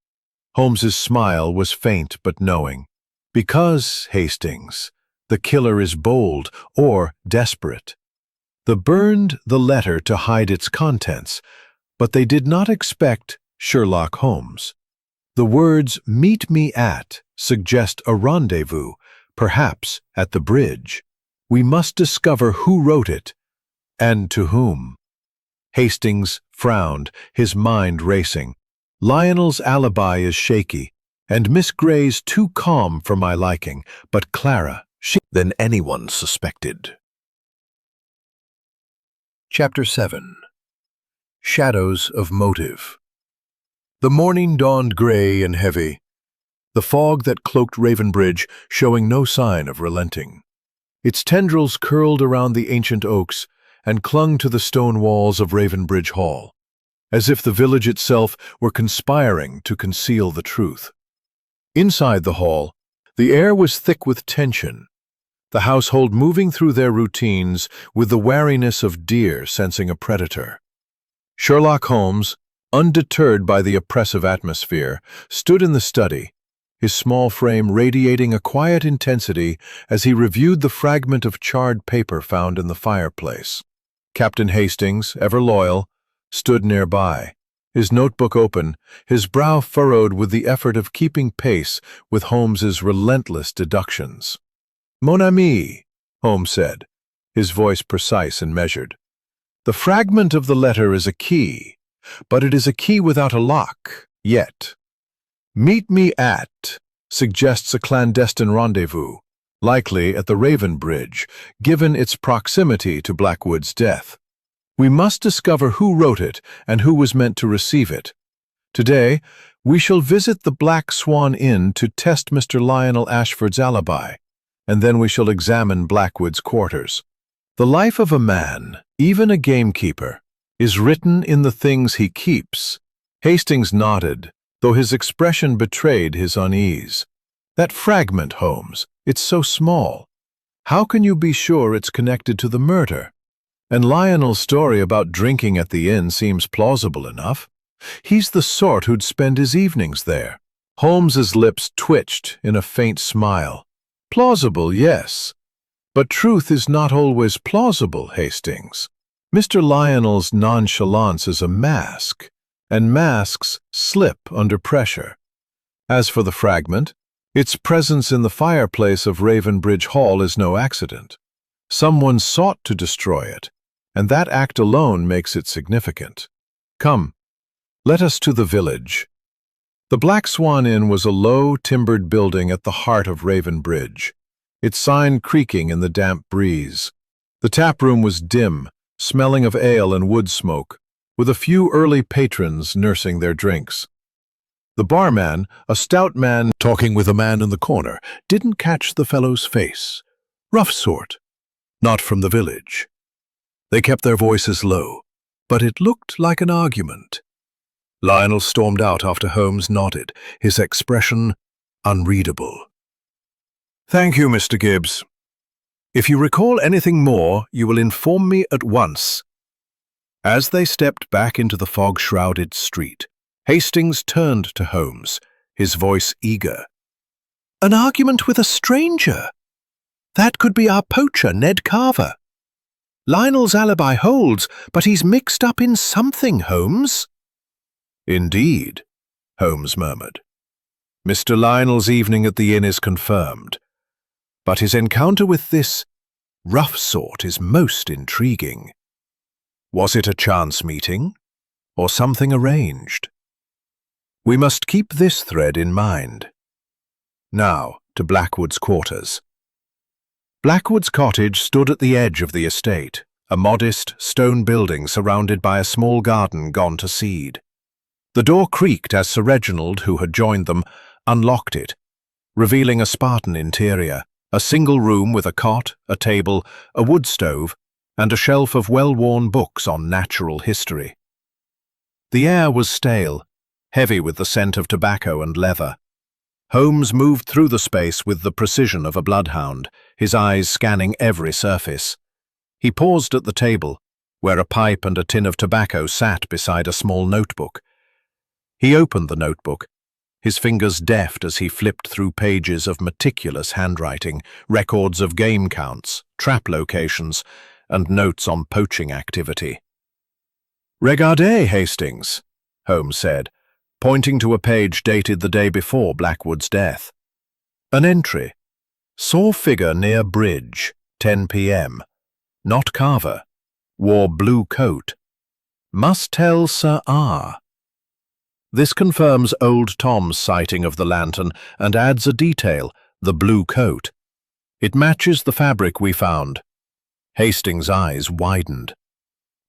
Holmes's smile was faint but knowing. Because, Hastings, the killer is bold or desperate. They burned the letter to hide its contents, but they did not expect Sherlock Holmes. The words "meet me at" suggest a rendezvous, perhaps at the bridge. We must discover who wrote it, and to whom. Hastings frowned, his mind racing. Lionel's alibi is shaky, and Miss Gray's too calm for my liking, but Clara, than anyone suspected. Chapter 7. Shadows of Motive. The morning dawned gray and heavy, the fog that cloaked Ravenbridge showing no sign of relenting. Its tendrils curled around the ancient oaks and clung to the stone walls of Ravenbridge Hall, as if the village itself were conspiring to conceal the truth. Inside the hall, the air was thick with tension, the household moving through their routines with the wariness of deer sensing a predator. Sherlock Holmes, undeterred by the oppressive atmosphere, stood in the study, his small frame radiating a quiet intensity as he reviewed the fragment of charred paper found in the fireplace. Captain Hastings, ever loyal, stood nearby, his notebook open, his brow furrowed with the effort of keeping pace with Holmes's relentless deductions. "Mon ami," Holmes said, his voice precise and measured. "The fragment of the letter is a key, but it is a key without a lock, yet. Meet me at suggests a clandestine rendezvous, likely at the Ravenbridge, given its proximity to Blackwood's death. We must discover who wrote it and who was meant to receive it. Today, we shall visit the Black Swan Inn to test Mr. Lionel Ashford's alibi, and then we shall examine Blackwood's quarters. The life of a man, even a gamekeeper, is written in the things he keeps." Hastings nodded, though his expression betrayed his unease. "That fragment, Holmes, it's so small. How can you be sure it's connected to the murder? And Lionel's story about drinking at the inn seems plausible enough. He's the sort who'd spend his evenings there." Holmes's lips twitched in a faint smile. "Plausible, yes. But truth is not always plausible, Hastings. Mr. Lionel's nonchalance is a mask, and masks slip under pressure. As for the fragment, its presence in the fireplace of Ravenbridge Hall is no accident. Someone sought to destroy it, and that act alone makes it significant. Come, let us to the village." The Black Swan Inn was a low, timbered building at the heart of Ravenbridge, its sign creaking in the damp breeze. The taproom was dim, smelling of ale and wood smoke, with a few early patrons nursing their drinks. The barman, a stout man talking with a man in the corner, didn't catch the fellow's face. Rough sort, not from the village. They kept their voices low, but it looked like an argument. Lionel stormed out after Holmes nodded, his expression unreadable. "Thank you, Mr. Gibbs. If you recall anything more, you will inform me at once." As they stepped back into the fog-shrouded street, Hastings turned to Holmes, his voice eager. "An argument with a stranger? That could be our poacher, Ned Carver. Lionel's alibi holds, but he's mixed up in something, Holmes." "Indeed," Holmes murmured. "Mr. Lionel's evening at the inn is confirmed, but his encounter with this rough sort is most intriguing. Was it a chance meeting, or something arranged? We must keep this thread in mind. Now, to Blackwood's quarters." Blackwood's cottage stood at the edge of the estate, a modest stone building surrounded by a small garden gone to seed. The door creaked as Sir Reginald, who had joined them, unlocked it, revealing a Spartan interior, a single room with a cot, a table, a wood stove, and a shelf of well-worn books on natural history. The air was stale, heavy with the scent of tobacco and leather. Holmes moved through the space with the precision of a bloodhound, his eyes scanning every surface. He paused at the table, where a pipe and a tin of tobacco sat beside a small notebook. He opened the notebook, his fingers deft as he flipped through pages of meticulous handwriting, records of game counts, trap locations, and notes on poaching activity. "Regardez, Hastings," Holmes said, pointing to a page dated the day before Blackwood's death. An entry. "Saw figure near bridge, 10 p.m. Not Carver. Wore blue coat. Must tell Sir R." This confirms old Tom's sighting of the lantern and adds a detail, the blue coat. It matches the fabric we found. Hastings' eyes widened.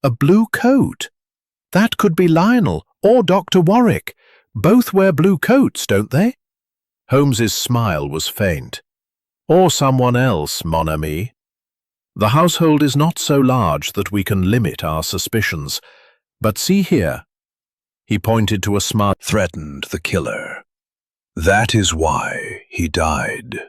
A blue coat? That could be Lionel or Dr. Warwick. Both wear blue coats, don't they? Holmes's smile was faint. Or someone else, mon ami. The household is not so large that we can limit our suspicions. But see here. He pointed to a smart Threatened the killer. That is why he died.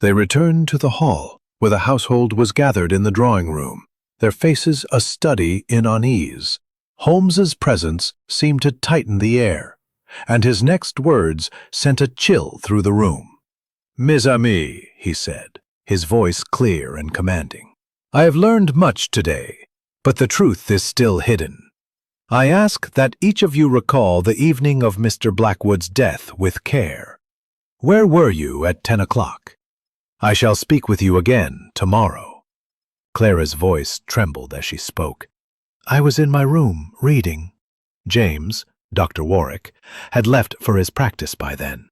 They returned to the hall, where the household was gathered in the drawing room, their faces a study in unease. Holmes's presence seemed to tighten the air, and his next words sent a chill through the room. "Mes amis," he said, his voice clear and commanding. "I have learned much today, but the truth is still hidden. I ask that each of you recall the evening of Mr. Blackwood's death with care. Where were you at 10 o'clock? I shall speak with you again tomorrow." Clara's voice trembled as she spoke. "I was in my room, reading." James, Dr. Warwick, had left for his practice by then.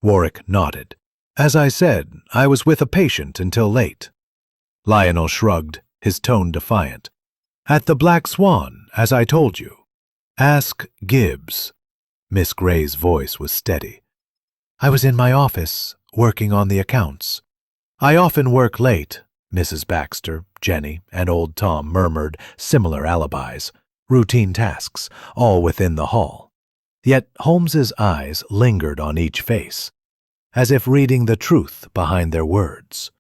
Warwick nodded. "As I said, I was with a patient until late." Lionel shrugged, his tone defiant. "At the Black Swan, as I told you. Ask Gibbs." Miss Gray's voice was steady. "I was in my office, working on the accounts. I often work late." Mrs. Baxter, Jenny, and old Tom murmured similar alibis, routine tasks, all within the hall. Yet Holmes's eyes lingered on each face, as if reading the truth behind their words.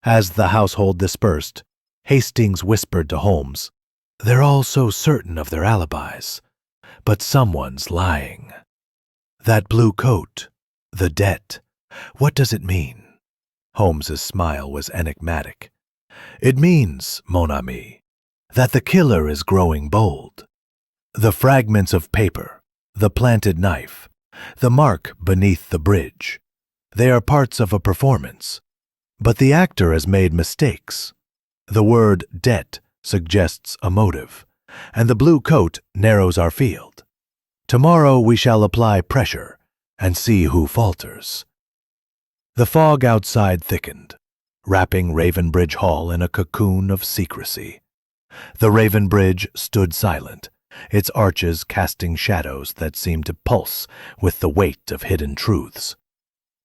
As the household dispersed, Hastings whispered to Holmes, "They're all so certain of their alibis, but someone's lying. That blue coat, the debt, what does it mean?" Holmes's smile was enigmatic. "It means, mon ami, that the killer is growing bold. The fragments of paper, the planted knife, the mark beneath the bridge, they are parts of a performance. But the actor has made mistakes. The word debt suggests a motive, and the blue coat narrows our field. Tomorrow we shall apply pressure and see who falters." The fog outside thickened, wrapping Ravenbridge Hall in a cocoon of secrecy. The Raven Bridge stood silent, its arches casting shadows that seemed to pulse with the weight of hidden truths.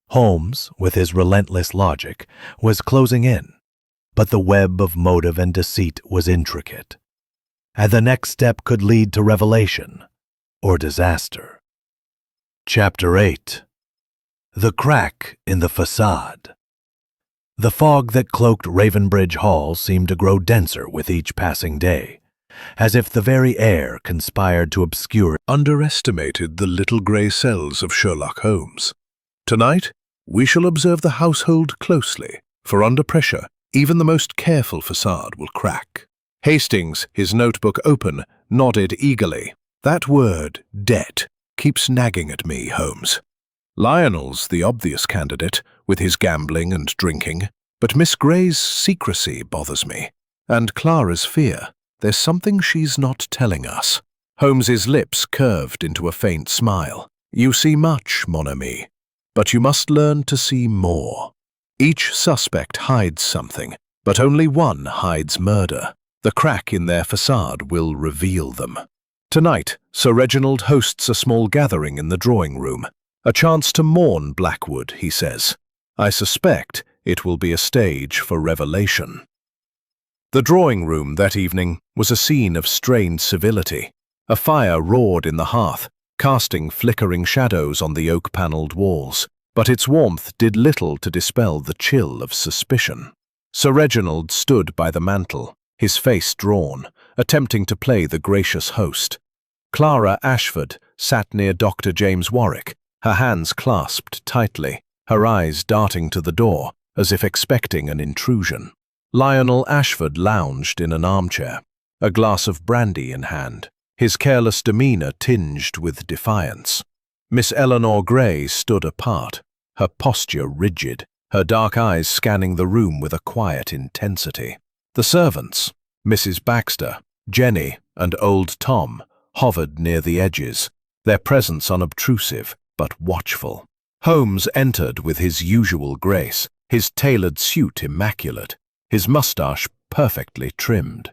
Holmes, with his relentless logic, was closing in, but the web of motive and deceit was intricate, and the next step could lead to revelation or disaster. Chapter 8. The Crack in the Facade. The fog that cloaked Ravenbridge Hall seemed to grow denser with each passing day, as if the very air conspired to obscure. Underestimated the little grey cells of Sherlock Holmes. Tonight, we shall observe the household closely, for under pressure, even the most careful facade will crack. Hastings, his notebook open, nodded eagerly. "That word, debt, keeps nagging at me, Holmes. Lionel's the obvious candidate, with his gambling and drinking, but Miss Gray's secrecy bothers me, and Clara's fear. There's something she's not telling us." Holmes's lips curved into a faint smile. "You see much, mon ami, but you must learn to see more. Each suspect hides something, but only one hides murder. The crack in their facade will reveal them." Tonight, Sir Reginald hosts a small gathering in the drawing room. A chance to mourn Blackwood, he says. I suspect it will be a stage for revelation. The drawing room that evening was a scene of strained civility. A fire roared in the hearth, casting flickering shadows on the oak-panelled walls, but its warmth did little to dispel the chill of suspicion. Sir Reginald stood by the mantel, his face drawn, attempting to play the gracious host. Clara Ashford sat near Dr. James Warwick, her hands clasped tightly, her eyes darting to the door, as if expecting an intrusion. Lionel Ashford lounged in an armchair, a glass of brandy in hand, his careless demeanour tinged with defiance. Miss Eleanor Gray stood apart, her posture rigid, her dark eyes scanning the room with a quiet intensity. The servants, Mrs. Baxter, Jenny, and old Tom, hovered near the edges, their presence unobtrusive but watchful. Holmes entered with his usual grace, his tailored suit immaculate, his mustache perfectly trimmed.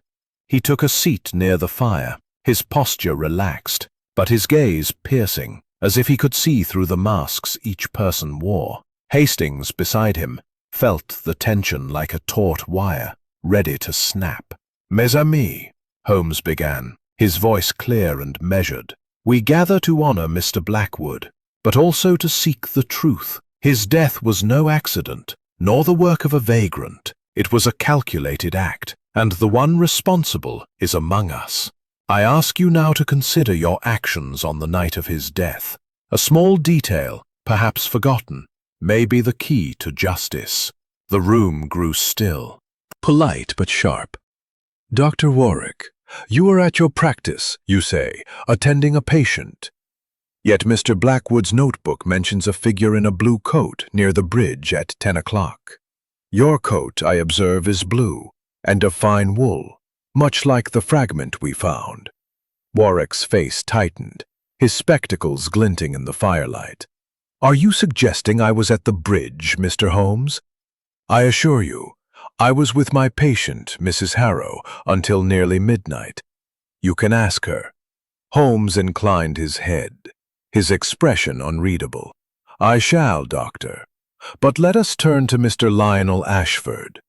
He took a seat near the fire, his posture relaxed, but his gaze piercing, as if he could see through the masks each person wore. Hastings, beside him, felt the tension like a taut wire, ready to snap. "Mes amis," Holmes began, his voice clear and measured, "we gather to honor Mr. Blackwood, but also to seek the truth. His death was no accident, nor the work of a vagrant. It was a calculated act, and the one responsible is among us. I ask you now to consider your actions on the night of his death. A small detail, perhaps forgotten, may be the key to justice." The room grew still, polite but sharp. "Dr. Warwick, you are at your practice, you say, attending a patient. Yet Mr. Blackwood's notebook mentions a figure in a blue coat near the bridge at 10 o'clock. Your coat, I observe, is blue, and of fine wool, much like the fragment we found." Warwick's face tightened, his spectacles glinting in the firelight. "Are you suggesting I was at the bridge, Mr. Holmes? I assure you, I was with my patient, Mrs. Harrow, until nearly midnight. You can ask her." Holmes inclined his head, his expression unreadable. "I shall, Doctor. But let us turn to Mr. Lionel Ashford.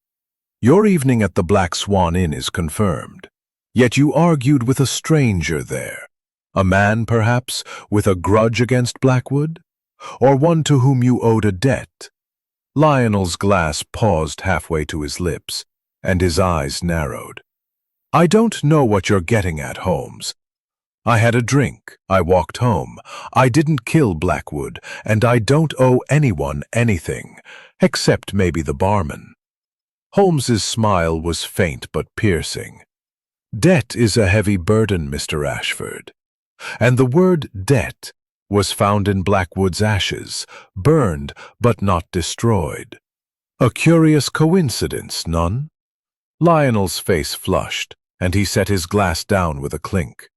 Your evening at the Black Swan Inn is confirmed. Yet you argued with a stranger there. A man, perhaps, with a grudge against Blackwood? Or one to whom you owed a debt?" Lionel's glass paused halfway to his lips, and his eyes narrowed. "I don't know what you're getting at, Holmes. I had a drink, I walked home. I didn't kill Blackwood, and I don't owe anyone anything, except maybe the barman." Holmes's smile was faint but piercing. "Debt is a heavy burden, Mr. Ashford. And the word debt was found in Blackwood's ashes, burned but not destroyed. A curious coincidence, none?" Lionel's face flushed, and he set his glass down with a clink.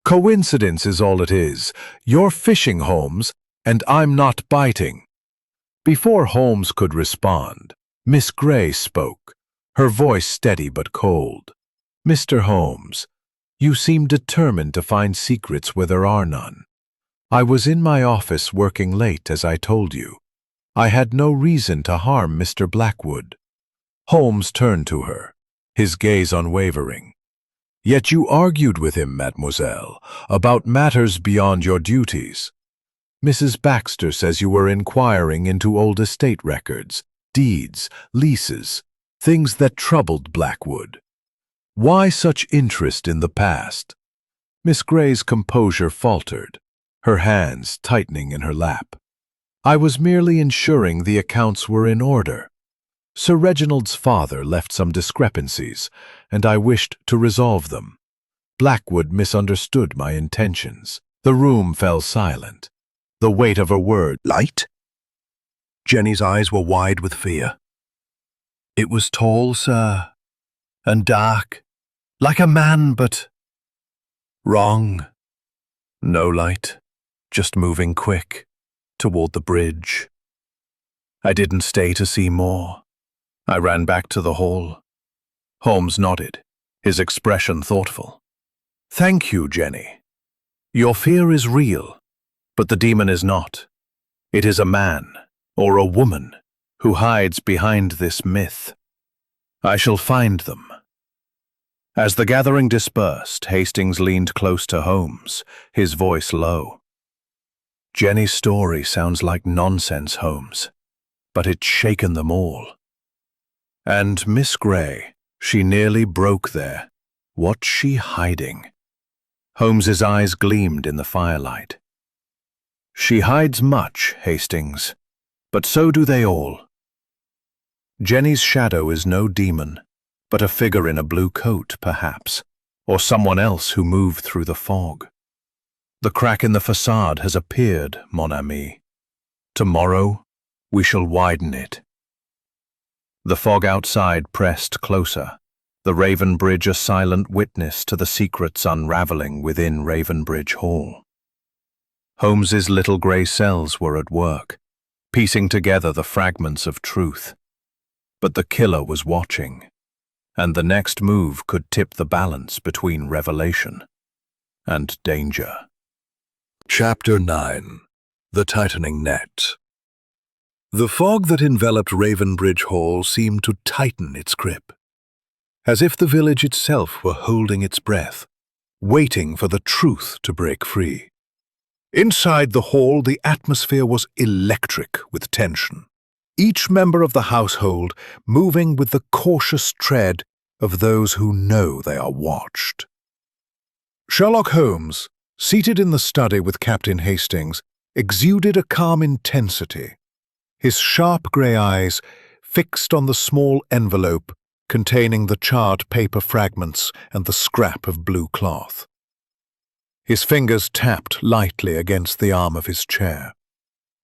"Coincidence is all it is. You're fishing, Holmes, and I'm not biting." Before Holmes could respond, Miss Grey spoke, her voice steady but cold. "Mr. Holmes, you seem determined to find secrets where there are none. I was in my office working late, as I told you. I had no reason to harm Mr. Blackwood." Holmes turned to her, his gaze unwavering. "Yet you argued with him, mademoiselle, about matters beyond your duties. Mrs. Baxter says you were inquiring into old estate records, deeds, leases, things that troubled Blackwood. Why such interest in the past?" Miss Grey's composure faltered, her hands tightening in her lap. "I was merely ensuring the accounts were in order. Sir Reginald's father left some discrepancies, and I wished to resolve them. Blackwood misunderstood my intentions." The room fell silent, the weight of a word. "Light?" Jenny's eyes were wide with fear. "It was tall, sir, and dark, like a man, but wrong. No light, just moving quick, toward the bridge. I didn't stay to see more. I ran back to the hall." Holmes nodded, his expression thoughtful. "Thank you, Jenny. Your fear is real, but the demon is not. It is a man, or a woman, who hides behind this myth. I shall find them." As the gathering dispersed, Hastings leaned close to Holmes, his voice low. "Jenny's story sounds like nonsense, Holmes, but it's shaken them all. And Miss Grey, she nearly broke there. What's she hiding?" Holmes's eyes gleamed in the firelight. "She hides much, Hastings, but so do they all. Jenny's shadow is no demon, but a figure in a blue coat, perhaps, or someone else who moved through the fog. The crack in the facade has appeared, mon ami. Tomorrow we shall widen it." The fog outside pressed closer, the Raven Bridge a silent witness to the secrets unraveling within Raven Bridge Hall. Holmes's little grey cells were at work, piecing together the fragments of truth. But the killer was watching, and the next move could tip the balance between revelation and danger. Chapter 9. The Tightening Net. The fog that enveloped Ravenbridge Hall seemed to tighten its grip, as if the village itself were holding its breath, waiting for the truth to break free. Inside the hall, the atmosphere was electric with tension, each member of the household moving with the cautious tread of those who know they are watched. Sherlock Holmes, seated in the study with Captain Hastings, exuded a calm intensity, his sharp grey eyes fixed on the small envelope containing the charred paper fragments and the scrap of blue cloth. His fingers tapped lightly against the arm of his chair,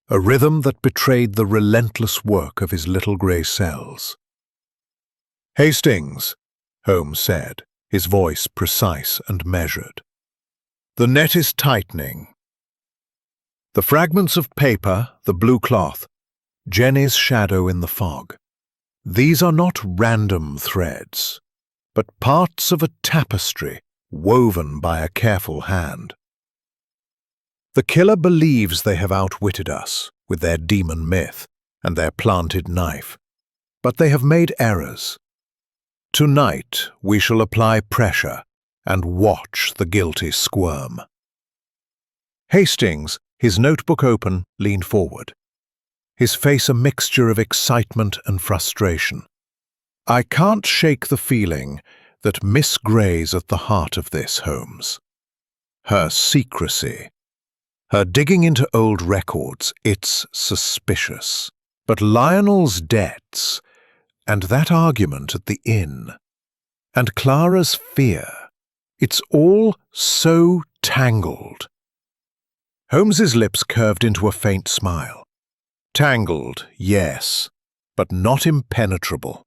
a rhythm that betrayed the relentless work of his little grey cells. "Hastings," Holmes said, his voice precise and measured. "The net is tightening. The fragments of paper, the blue cloth, Jenny's shadow in the fog. These are not random threads, but parts of a tapestry woven by a careful hand. The killer believes they have outwitted us with their demon myth and their planted knife, but they have made errors. Tonight we shall apply pressure and watch the guilty squirm." Hastings, his notebook open, leaned forward, his face a mixture of excitement and frustration. "I can't shake the feeling that Miss Gray's at the heart of this, Holmes. Her secrecy, her digging into old records, it's suspicious. But Lionel's debts, and that argument at the inn, and Clara's fear, it's all so tangled." Holmes's lips curved into a faint smile. "Tangled, yes, but not impenetrable.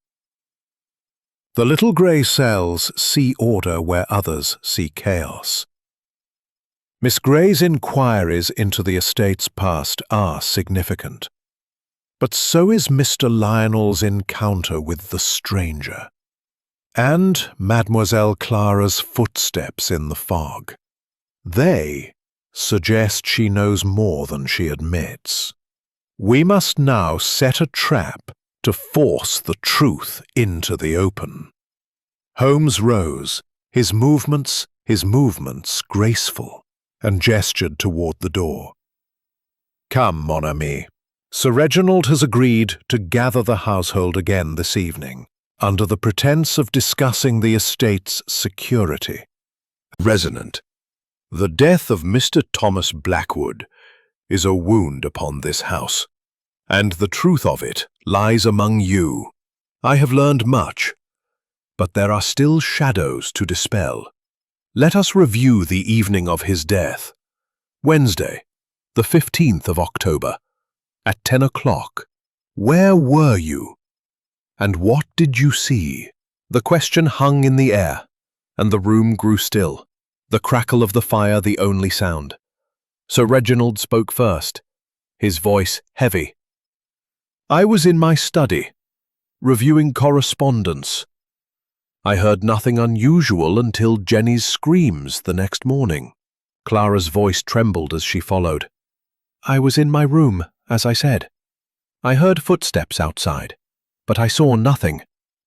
The little grey cells see order where others see chaos. Miss Gray's inquiries into the estate's past are significant, but so is Mr. Lionel's encounter with the stranger, and Mademoiselle Clara's footsteps in the fog. They suggest she knows more than she admits. We must now set a trap to force the truth into the open." Holmes rose, his movements graceful, and gestured toward the door. "Come, mon ami. Sir Reginald has agreed to gather the household again this evening, under the pretense of discussing the estate's security. Resonant. The death of Mr. Thomas Blackwood is a wound upon this house, and the truth of it lies among you. I have learned much, but there are still shadows to dispel. Let us review the evening of his death. Wednesday, the 15th of October, at 10 o'clock. Where were you? And what did you see?" The question hung in the air, and the room grew still, the crackle of the fire the only sound. Sir Reginald spoke first, his voice heavy. "I was in my study, reviewing correspondence. I heard nothing unusual until Jenny's screams the next morning." Clara's voice trembled as she followed. "I was in my room, as I said. I heard footsteps outside, but I saw nothing.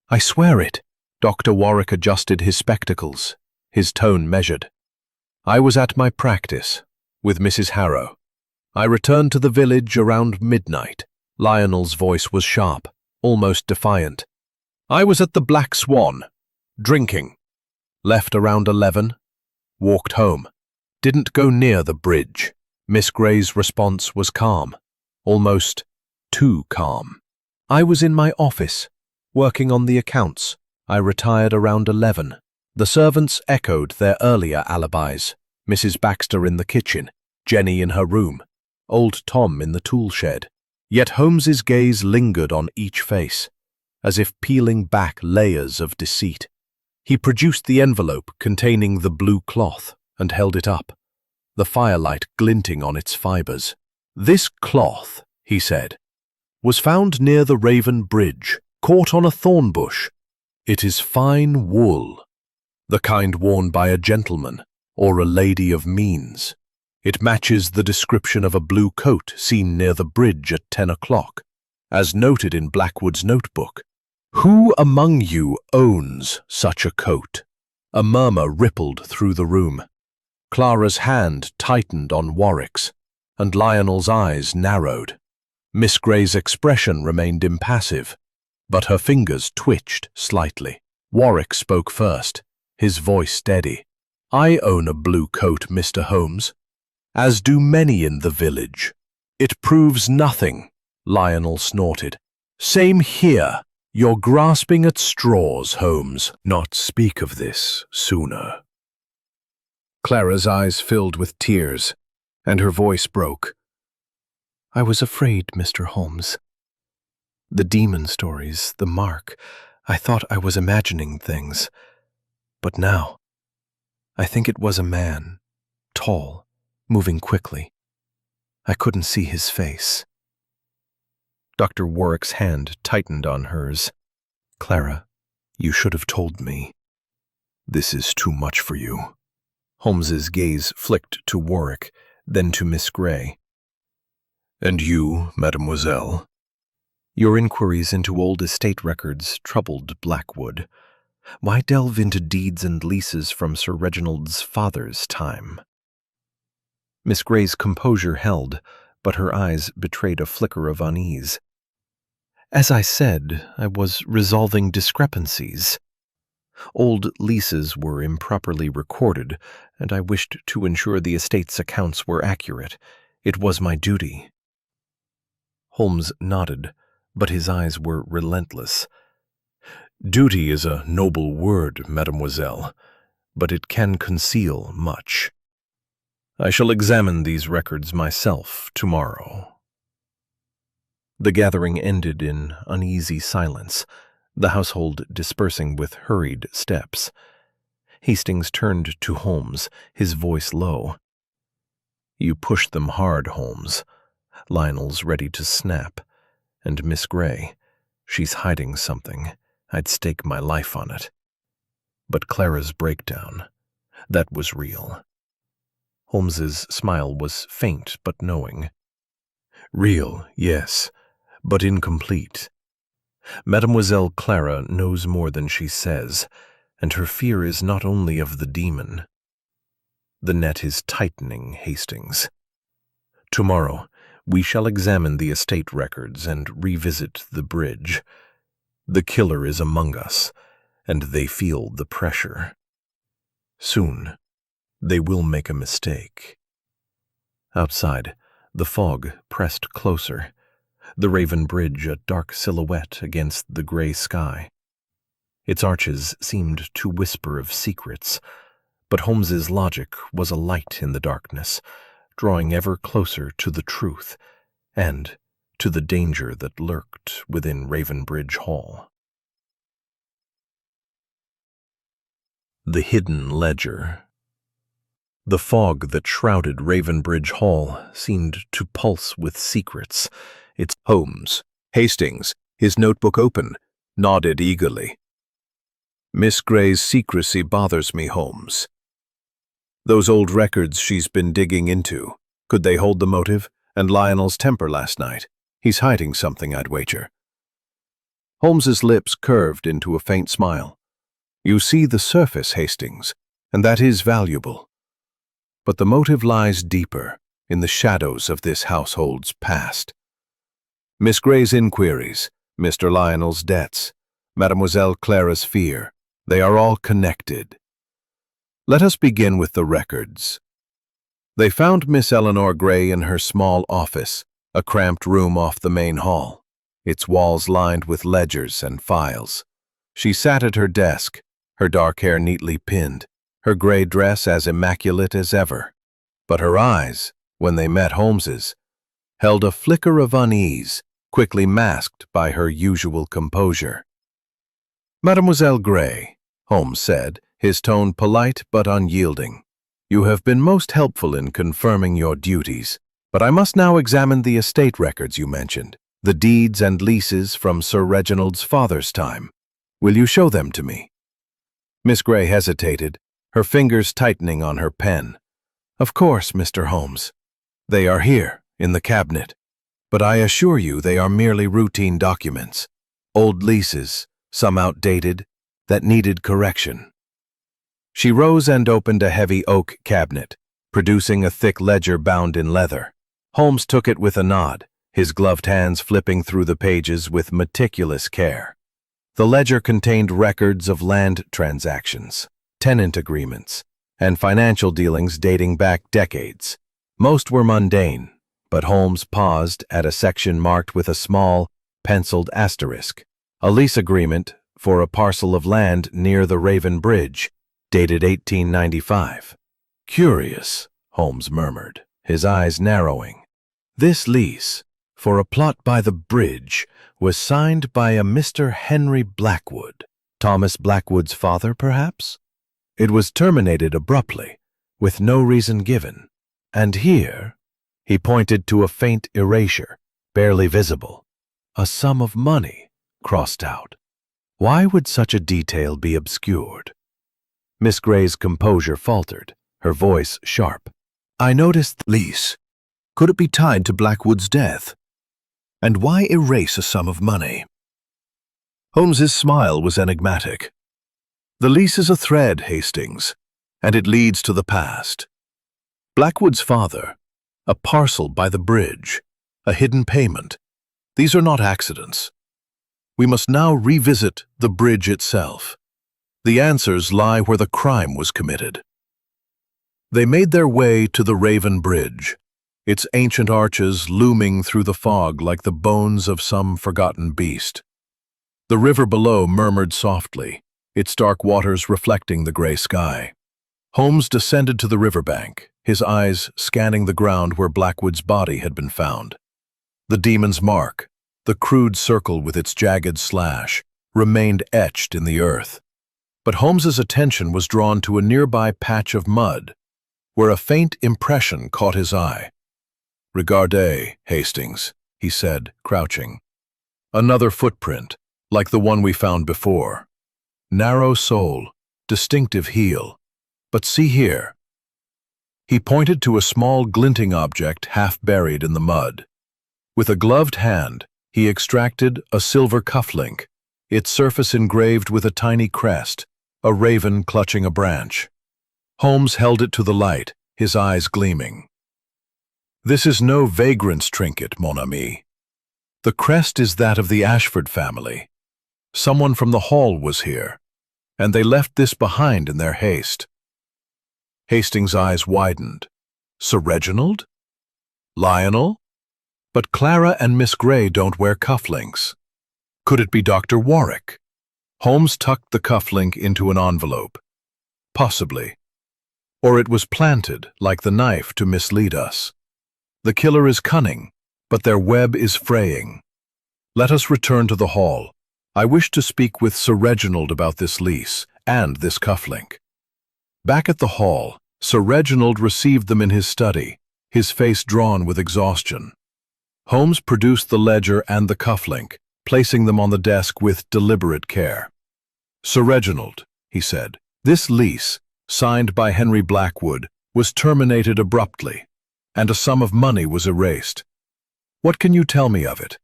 I swear it." Dr. Warwick adjusted his spectacles, his tone measured. "I was at my practice, with Mrs. Harrow. I returned to the village around midnight." Lionel's voice was sharp, almost defiant. "I was at the Black Swan, drinking. Left around 11. Walked home. Didn't go near the bridge." Miss Gray's response was calm, almost too calm. "I was in my office, working on the accounts. I retired around 11. The servants echoed their earlier alibis. Mrs. Baxter in the kitchen, Jenny in her room, old Tom in the tool shed. Yet Holmes's gaze lingered on each face, as if peeling back layers of deceit. He produced the envelope containing the blue cloth and held it up. the firelight glinting on its fibers. "This cloth," he said, "was found near the Raven Bridge, caught on a thorn bush. It is fine wool, the kind worn by a gentleman or a lady of means. It matches the description of a blue coat seen near the bridge at 10 o'clock, as noted in Blackwood's notebook. Who among you owns such a coat?" A murmur rippled through the room. Clara's hand tightened on Warwick's, and Lionel's eyes narrowed. Miss Grey's expression remained impassive, but her fingers twitched slightly. Warwick spoke first, his voice steady. "I own a blue coat, Mr. Holmes, as do many in the village." "It proves nothing," Lionel snorted. "Same here. You're grasping at straws, Holmes." "Not speak of this sooner." Clara's eyes filled with tears, and her voice broke. "I was afraid, Mr. Holmes. The demon stories, the mark, I thought I was imagining things. But now, I think it was a man, tall, moving quickly. I couldn't see his face." Dr. Warwick's hand tightened on hers. "Clara, you should have told me. This is too much for you." Holmes's gaze flicked to Warwick, then to Miss Grey. "And you, mademoiselle?" "Your inquiries into old estate records troubled Blackwood. Why delve into deeds and leases from Sir Reginald's father's time?" Miss Grey's composure held, but her eyes betrayed a flicker of unease. "As I said, I was resolving discrepancies. Old leases were improperly recorded, and I wished to ensure the estate's accounts were accurate. It was my duty." Holmes nodded, but his eyes were relentless. "Duty is a noble word, mademoiselle, but it can conceal much. I shall examine these records myself tomorrow." The gathering ended in uneasy silence, the household dispersing with hurried steps. Hastings turned to Holmes, his voice low. "You pushed them hard, Holmes. Lionel's ready to snap. And Miss Grey, she's hiding something. I'd stake my life on it. But Clara's breakdown, that was real." Holmes's smile was faint but knowing. "Real, yes, but incomplete. Mademoiselle Clara knows more than she says, and her fear is not only of the demon. The net is tightening, Hastings. Tomorrow, we shall examine the estate records and revisit the bridge. The killer is among us, and they feel the pressure. Soon, they will make a mistake." Outside, the fog pressed closer, the Raven Bridge a dark silhouette against the gray sky. Its arches seemed to whisper of secrets, but Holmes's logic was a light in the darkness, drawing ever closer to the truth and to the danger that lurked within Raven Bridge Hall. The Hidden Ledger. The fog that shrouded Raven Bridge Hall seemed to pulse with secrets. Holmes, Hastings, his notebook open, nodded eagerly. "Miss Grey's secrecy bothers me, Holmes. Those old records she's been digging into, could they hold the motive? And Lionel's temper last night. He's hiding something, I'd wager." Holmes's lips curved into a faint smile. "You see the surface, Hastings, and that is valuable. But the motive lies deeper, in the shadows of this household's past. Miss Grey's inquiries, Mr. Lionel's debts, Mademoiselle Clara's fear, they are all connected. Let us begin with the records. They found Miss Eleanor Grey in her small office, a cramped room off the main hall, its walls lined with ledgers and files. She sat at her desk, her dark hair neatly pinned, her gray dress as immaculate as ever. But her eyes, when they met Holmes's, held a flicker of unease, quickly masked by her usual composure. "Mademoiselle Grey," Holmes said, his tone polite but unyielding, You have been most helpful in confirming your duties, but I must now examine the estate records you mentioned, the deeds and leases from Sir Reginald's father's time. Will you show them to me?" Miss Grey hesitated, her fingers tightening on her pen. "Of course, Mr. Holmes. They are here, in the cabinet. But I assure you they are merely routine documents, old leases, some outdated, that needed correction." She rose and opened a heavy oak cabinet, producing a thick ledger bound in leather. Holmes took it with a nod, his gloved hands flipping through the pages with meticulous care. The ledger contained records of land transactions, tenant agreements, and financial dealings dating back decades. Most were mundane, but Holmes paused at a section marked with a small, penciled asterisk, a lease agreement for a parcel of land near the Raven Bridge, dated 1895. "Curious," Holmes murmured, his eyes narrowing. "This lease, for a plot by the bridge, was signed by a Mr. Henry Blackwood. Thomas Blackwood's father, perhaps? It was terminated abruptly, with no reason given. And here," he pointed to a faint erasure, barely visible, "a sum of money crossed out. Why would such a detail be obscured?" Miss Grey's composure faltered, her voice sharp. "I noticed the lease. Could it be tied to Blackwood's death? And why erase a sum of money?" Holmes's smile was enigmatic. "The lease is a thread, Hastings, and it leads to the past. Blackwood's father, a parcel by the bridge, a hidden payment. These are not accidents. We must now revisit the bridge itself. The answers lie where the crime was committed." They made their way to the Raven Bridge, its ancient arches looming through the fog like the bones of some forgotten beast. The river below murmured softly, its dark waters reflecting the gray sky. Holmes descended to the riverbank, his eyes scanning the ground where Blackwood's body had been found. The demon's mark, the crude circle with its jagged slash, remained etched in the earth. But Holmes's attention was drawn to a nearby patch of mud, where a faint impression caught his eye. "Regardez, Hastings," he said, crouching. "Another footprint, like the one we found before. Narrow sole, distinctive heel. But see here." He pointed to a small glinting object half buried in the mud. With a gloved hand, he extracted a silver cufflink, its surface engraved with a tiny crest, a raven clutching a branch. Holmes held it to the light, his eyes gleaming. "This is no vagrant's trinket, mon ami. The crest is that of the Ashford family. Someone from the Hall was here, and they left this behind in their haste." Hastings' eyes widened. "Sir Reginald? Lionel? But Clara and Miss Grey don't wear cufflinks. Could it be Dr. Warwick?" Holmes tucked the cufflink into an envelope. "Possibly. Or it was planted, like the knife, to mislead us. The killer is cunning, but their web is fraying. Let us return to the hall. I wish to speak with Sir Reginald about this lease and this cufflink." Back at the hall, Sir Reginald received them in his study, his face drawn with exhaustion. Holmes produced the ledger and the cufflink, placing them on the desk with deliberate care. "Sir Reginald," he said, "this lease, signed by Henry Blackwood, was terminated abruptly, and a sum of money was erased. What can you tell me of it?"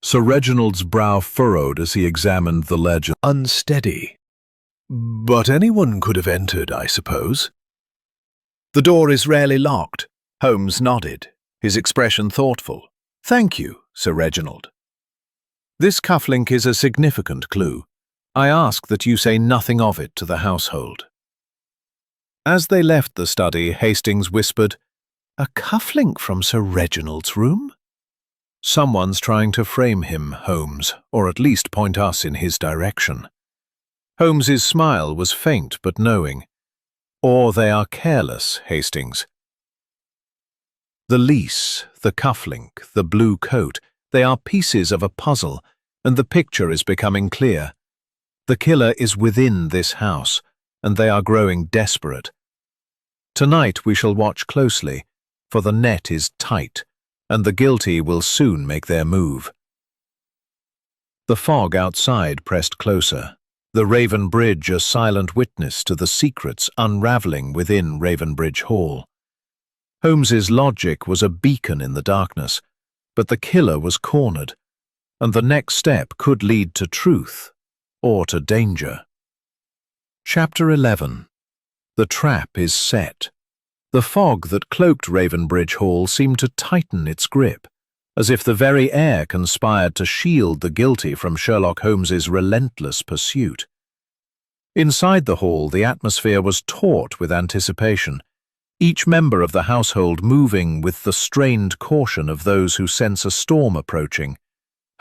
Sir Reginald's brow furrowed as he examined the ledger. "Unsteady. But anyone could have entered, I suppose." "The door is rarely locked." Holmes nodded, his expression thoughtful. "Thank you, Sir Reginald. This cufflink is a significant clue. I ask that you say nothing of it to the household." As they left the study, Hastings whispered, "A cufflink from Sir Reginald's room? Someone's trying to frame him, Holmes, or at least point us in his direction." Holmes's smile was faint but knowing. "Or they are careless, Hastings. The lease, the cufflink, the blue coat, they are pieces of a puzzle, and the picture is becoming clear. The killer is within this house, and they are growing desperate. Tonight we shall watch closely, for the net is tight, and the guilty will soon make their move. The fog outside pressed closer, the Raven Bridge a silent witness to the secrets unraveling within Raven Bridge Hall. Holmes's logic was a beacon in the darkness, but the killer was cornered, and the next step could lead to truth or to danger. Chapter 11. The trap is set. The fog that cloaked Raven Bridge Hall seemed to tighten its grip, as if the very air conspired to shield the guilty from Sherlock Holmes's relentless pursuit. Inside the hall, the atmosphere was taut with anticipation, each member of the household moving with the strained caution of those who sense a storm approaching.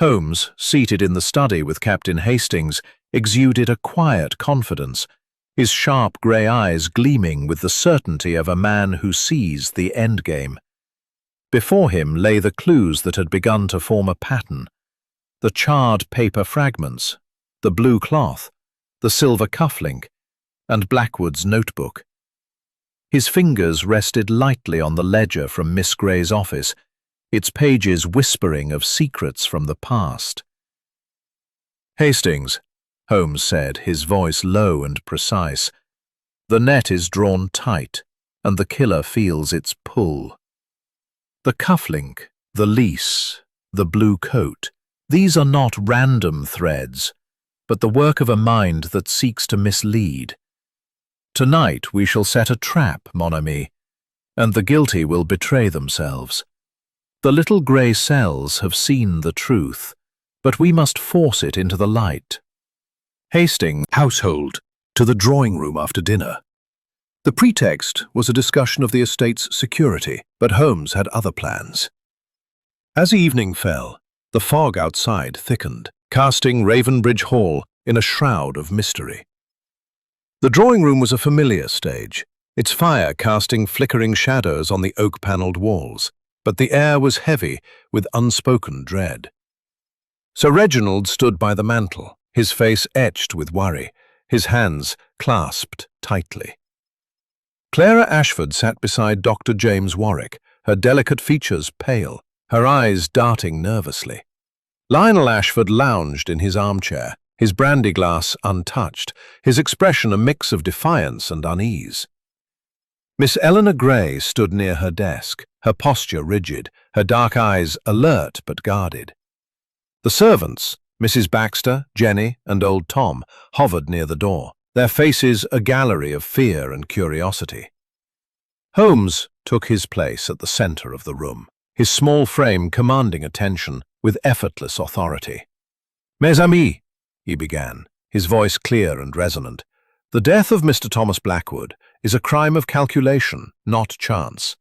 Holmes, seated in the study with Captain Hastings, exuded a quiet confidence, his sharp grey eyes gleaming with the certainty of a man who sees the endgame. Before him lay the clues that had begun to form a pattern: the charred paper fragments, the blue cloth, the silver cufflink, and Blackwood's notebook. His fingers rested lightly on the ledger from Miss Grey's office, its pages whispering of secrets from the past. "Hastings," Holmes said, his voice low and precise, "the net is drawn tight, and the killer feels its pull. The cufflink, the lease, the blue coat, these are not random threads, but the work of a mind that seeks to mislead. Tonight we shall set a trap, mon ami, and the guilty will betray themselves. The little grey cells have seen the truth, but we must force it into the light." Hastings' household to the drawing room after dinner. The pretext was a discussion of the estate's security, but Holmes had other plans. As evening fell, the fog outside thickened, casting Raven Bridge Hall in a shroud of mystery. The drawing room was a familiar stage, its fire casting flickering shadows on the oak-panelled walls, but the air was heavy with unspoken dread. Sir Reginald stood by the mantel, his face etched with worry, his hands clasped tightly. Clara Ashford sat beside Dr. James Warwick, her delicate features pale, her eyes darting nervously. Lionel Ashford lounged in his armchair, his brandy glass untouched, his expression a mix of defiance and unease. Miss Eleanor Gray stood near her desk, her posture rigid, her dark eyes alert but guarded. The servants, Mrs. Baxter, Jenny, and old Tom, hovered near the door, their faces a gallery of fear and curiosity. Holmes took his place at the center of the room, his small frame commanding attention with effortless authority. "Mes amis," he began, his voice clear and resonant, "the death of Mr. Thomas Blackwood is a crime of calculation, not chance.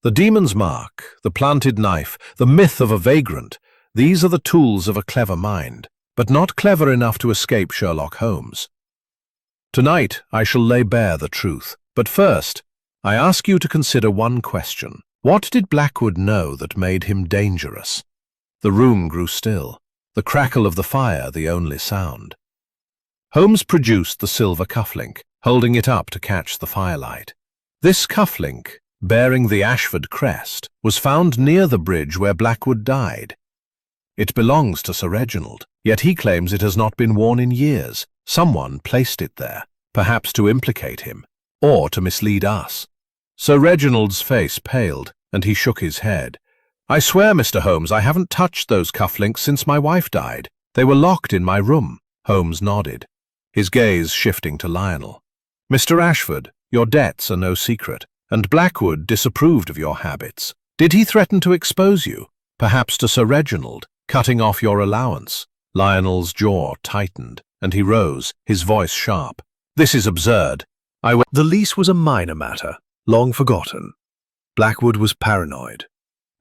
The demon's mark, the planted knife, the myth of a vagrant, these are the tools of a clever mind, but not clever enough to escape Sherlock Holmes. Tonight I shall lay bare the truth, but first I ask you to consider one question. What did Blackwood know that made him dangerous?" The room grew still, the crackle of the fire the only sound. Holmes produced the silver cufflink, holding it up to catch the firelight. This cufflink, bearing the Ashford crest, was found near the bridge where Blackwood died. It belongs to Sir Reginald, yet he claims it has not been worn in years. Someone placed it there, perhaps to implicate him, or to mislead us. Sir Reginald's face paled, and he shook his head. "I swear, Mr. Holmes, I haven't touched those cufflinks since my wife died. They were locked in my room." Holmes nodded, his gaze shifting to Lionel. "Mr. Ashford, your debts are no secret, and Blackwood disapproved of your habits. Did he threaten to expose you, perhaps to Sir Reginald, cutting off your allowance?" Lionel's jaw tightened, and he rose, his voice sharp. "This is absurd. The lease was a minor matter, long forgotten. Blackwood was paranoid.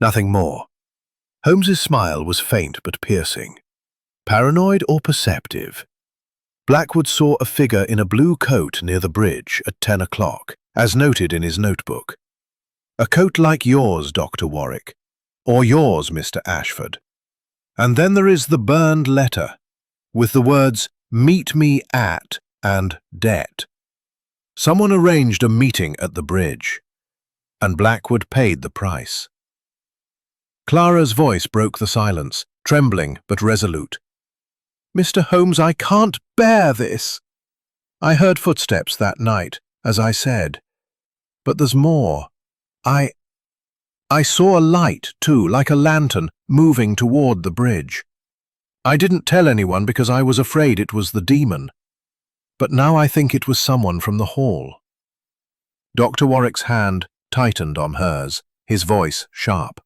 Nothing more." Holmes's smile was faint but piercing. Paranoid or perceptive? Blackwood saw a figure in a blue coat near the bridge at 10 o'clock, as noted in his notebook. "A coat like yours, Dr. Warwick, or yours, Mr. Ashford. And then there is the burned letter, with the words 'Meet me at' and 'debt.' Someone arranged a meeting at the bridge, and Blackwood paid the price. Clara's voice broke the silence, trembling but resolute. "Mr. Holmes, I can't bear this. I heard footsteps that night, as I said. But there's more. I saw a light, too, like a lantern, moving toward the bridge. I didn't tell anyone because I was afraid it was the demon. But now I think it was someone from the hall." Dr. Warwick's hand tightened on hers, his voice sharp.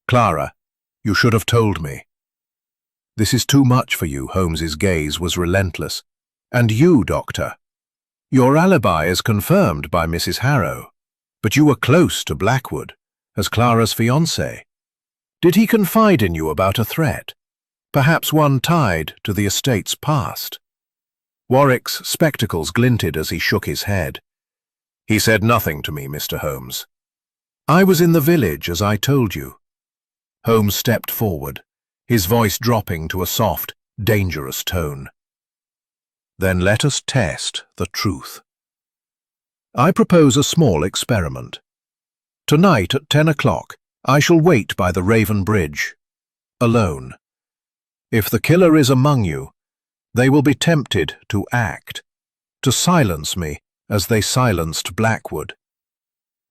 "Clara, you should have told me." "This is too much for you," Holmes's gaze was relentless. "And you, Doctor? Your alibi is confirmed by Mrs. Harrow, but you were close to Blackwood, as Clara's fiancé. Did he confide in you about a threat, perhaps one tied to the estate's past?" Warwick's spectacles glinted as he shook his head. "He said nothing to me, Mr. Holmes. I was in the village, as I told you." Holmes stepped forward, his voice dropping to a soft, dangerous tone. "Then let us test the truth. I propose a small experiment. Tonight at 10 o'clock, I shall wait by the Raven Bridge, alone. If the killer is among you, they will be tempted to act, to silence me as they silenced Blackwood.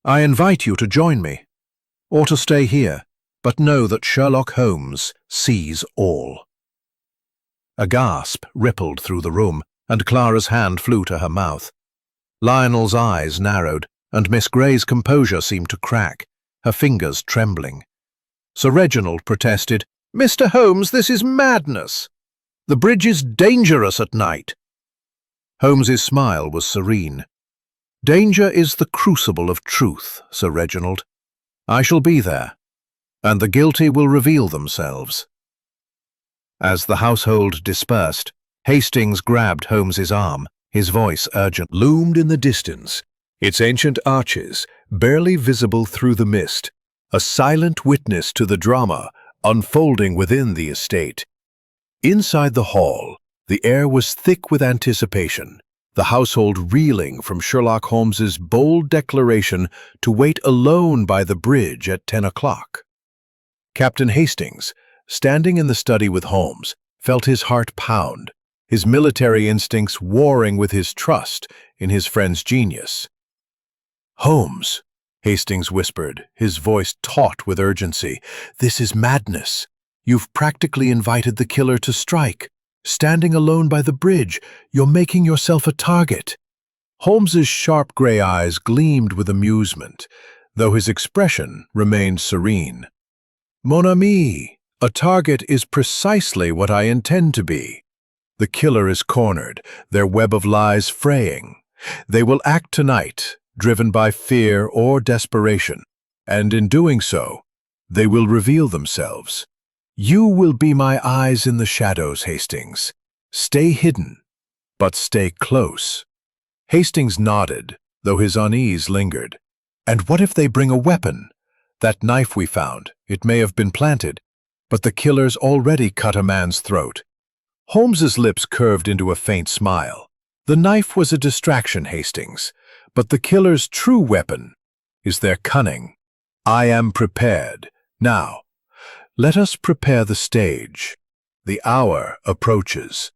I invite you to join me, or to stay here, but know that Sherlock Holmes sees all." A gasp rippled through the room, and Clara's hand flew to her mouth. Lionel's eyes narrowed, and Miss Grey's composure seemed to crack, her fingers trembling. Sir Reginald protested, "Mr. Holmes, this is madness. The bridge is dangerous at night." Holmes's smile was serene. "Danger is the crucible of truth, Sir Reginald. I shall be there, and the guilty will reveal themselves." As the household dispersed, Hastings grabbed Holmes's arm, his voice urgent. Loomed in the distance, its ancient arches barely visible through the mist, a silent witness to the drama unfolding within the estate. Inside the hall, the air was thick with anticipation, the household reeling from Sherlock Holmes's bold declaration to wait alone by the bridge at 10 o'clock. Captain Hastings, standing in the study with Holmes, felt his heart pound, his military instincts warring with his trust in his friend's genius. "Holmes," Hastings whispered, his voice taut with urgency, "this is madness. You've practically invited the killer to strike. Standing alone by the bridge, you're making yourself a target." Holmes's sharp gray eyes gleamed with amusement, though his expression remained serene. "Mon ami, a target is precisely what I intend to be. The killer is cornered, their web of lies fraying. They will act tonight, driven by fear or desperation, and in doing so, they will reveal themselves. You will be my eyes in the shadows, Hastings. Stay hidden, but stay close." Hastings nodded, though his unease lingered. "And what if they bring a weapon? That knife we found, it may have been planted, but the killer's already cut a man's throat." Holmes's lips curved into a faint smile. "The knife was a distraction, Hastings, but the killer's true weapon is their cunning. I am prepared. Now, let us prepare the stage. The hour approaches."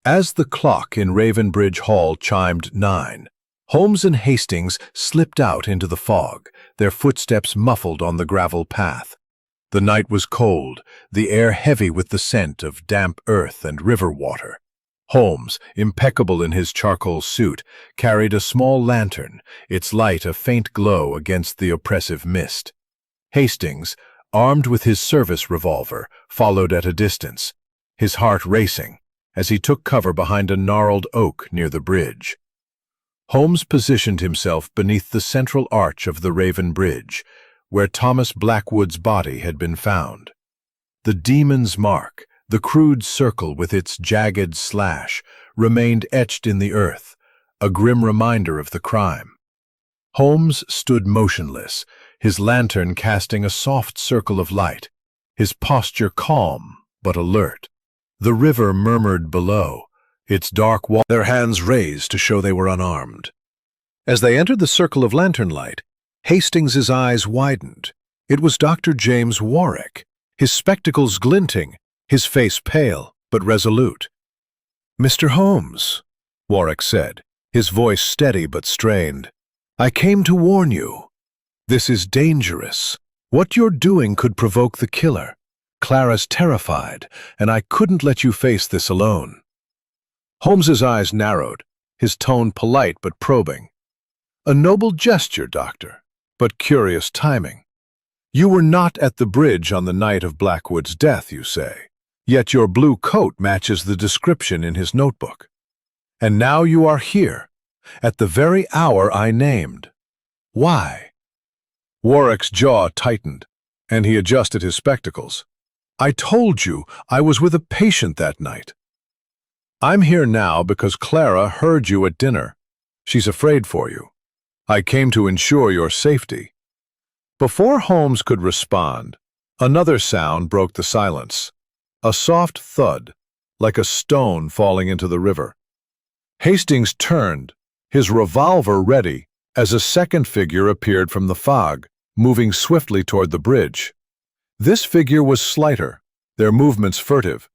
As the clock in Ravenbridge Hall chimed 9, Holmes and Hastings slipped out into the fog, their footsteps muffled on the gravel path. The night was cold, the air heavy with the scent of damp earth and river water. Holmes, impeccable in his charcoal suit, carried a small lantern, its light a faint glow against the oppressive mist. Hastings, armed with his service revolver, followed at a distance, his heart racing, as he took cover behind a gnarled oak near the bridge. Holmes positioned himself beneath the central arch of the Raven Bridge, where Thomas Blackwood's body had been found. The demon's mark, the crude circle with its jagged slash, remained etched in the earth, a grim reminder of the crime. Holmes stood motionless, his lantern casting a soft circle of light, his posture calm but alert. The river murmured below, its dark wall, their hands raised to show they were unarmed. As they entered the circle of lantern light, Hastings's eyes widened. It was Dr. James Warwick, his spectacles glinting, his face pale but resolute. "Mr. Holmes," Warwick said, his voice steady but strained, "I came to warn you. This is dangerous. What you're doing could provoke the killer. Clara's terrified, and I couldn't let you face this alone." Holmes's eyes narrowed, his tone polite but probing. "A noble gesture, Doctor, but curious timing. You were not at the bridge on the night of Blackwood's death, you say, yet your blue coat matches the description in his notebook. And now you are here, at the very hour I named. Why?" Warwick's jaw tightened, and he adjusted his spectacles. "I told you I was with a patient that night. I'm here now because Clara heard you at dinner. She's afraid for you. I came to ensure your safety." Before Holmes could respond, another sound broke the silence. A soft thud, like a stone falling into the river. Hastings turned, his revolver ready, as a second figure appeared from the fog, moving swiftly toward the bridge. This figure was slighter, their movements furtive,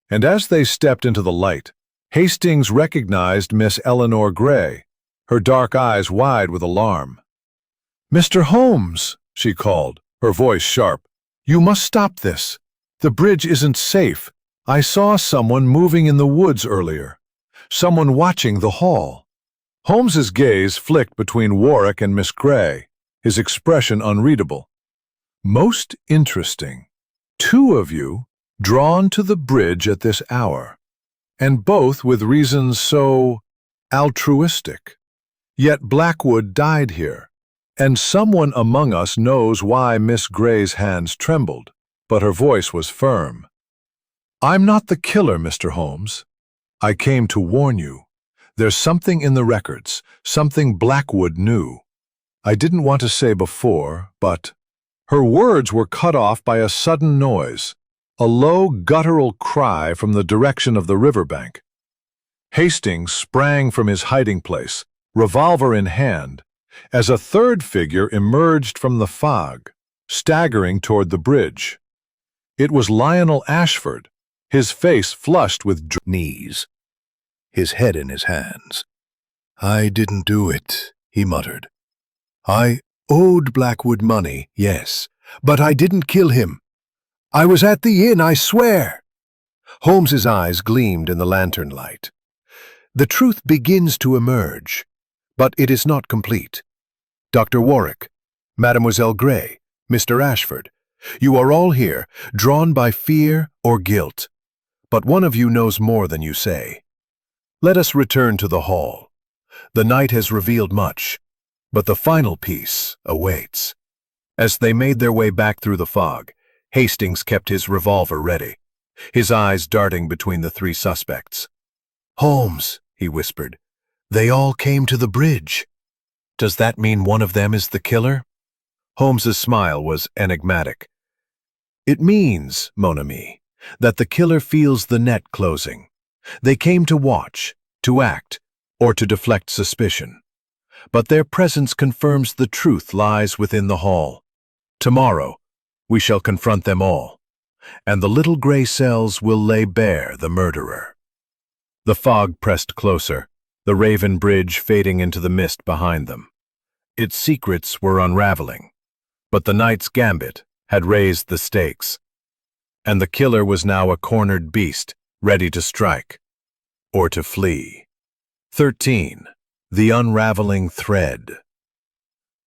and as they stepped into the light, Hastings recognized Miss Eleanor Gray, her dark eyes wide with alarm. "Mr. Holmes," she called, her voice sharp, "you must stop this. The bridge isn't safe. I saw someone moving in the woods earlier. Someone watching the hall." Holmes's gaze flicked between Warwick and Miss Gray, his expression unreadable. "Most interesting. Two of you drawn to the bridge at this hour, and both with reasons so altruistic. Yet Blackwood died here, and someone among us knows why Miss Gray's hands trembled, but her voice was firm. I'm not the killer, Mr. Holmes. I came to warn you. There's something in the records, something Blackwood knew. I didn't want to say before, but—" Her words were cut off by a sudden noise, a low guttural cry from the direction of the riverbank. Hastings sprang from his hiding place, revolver in hand, as a third figure emerged from the fog, staggering toward the bridge. It was Lionel Ashford, his face flushed with knees, his head in his hands. "I didn't do it," he muttered. "I owed Blackwood money, yes, but I didn't kill him. I was at the inn, I swear." Holmes's eyes gleamed in the lantern light. "The truth begins to emerge, but it is not complete. Dr. Warwick, Mademoiselle Gray, Mr. Ashford, you are all here, drawn by fear or guilt. But one of you knows more than you say. Let us return to the hall. The night has revealed much, but the final piece awaits." As they made their way back through the fog, Hastings kept his revolver ready, his eyes darting between the three suspects. "Holmes," he whispered, "they all came to the bridge. Does that mean one of them is the killer?" Holmes's smile was enigmatic. "It means, mon ami, that the killer feels the net closing. They came to watch, to act, or to deflect suspicion. But their presence confirms the truth lies within the hall. Tomorrow, we shall confront them all, and the little gray cells will lay bare the murderer." The fog pressed closer, the Raven Bridge fading into the mist behind them. Its secrets were unraveling, but the night's gambit had raised the stakes, and the killer was now a cornered beast, ready to strike, or to flee. 13. The Unraveling Thread.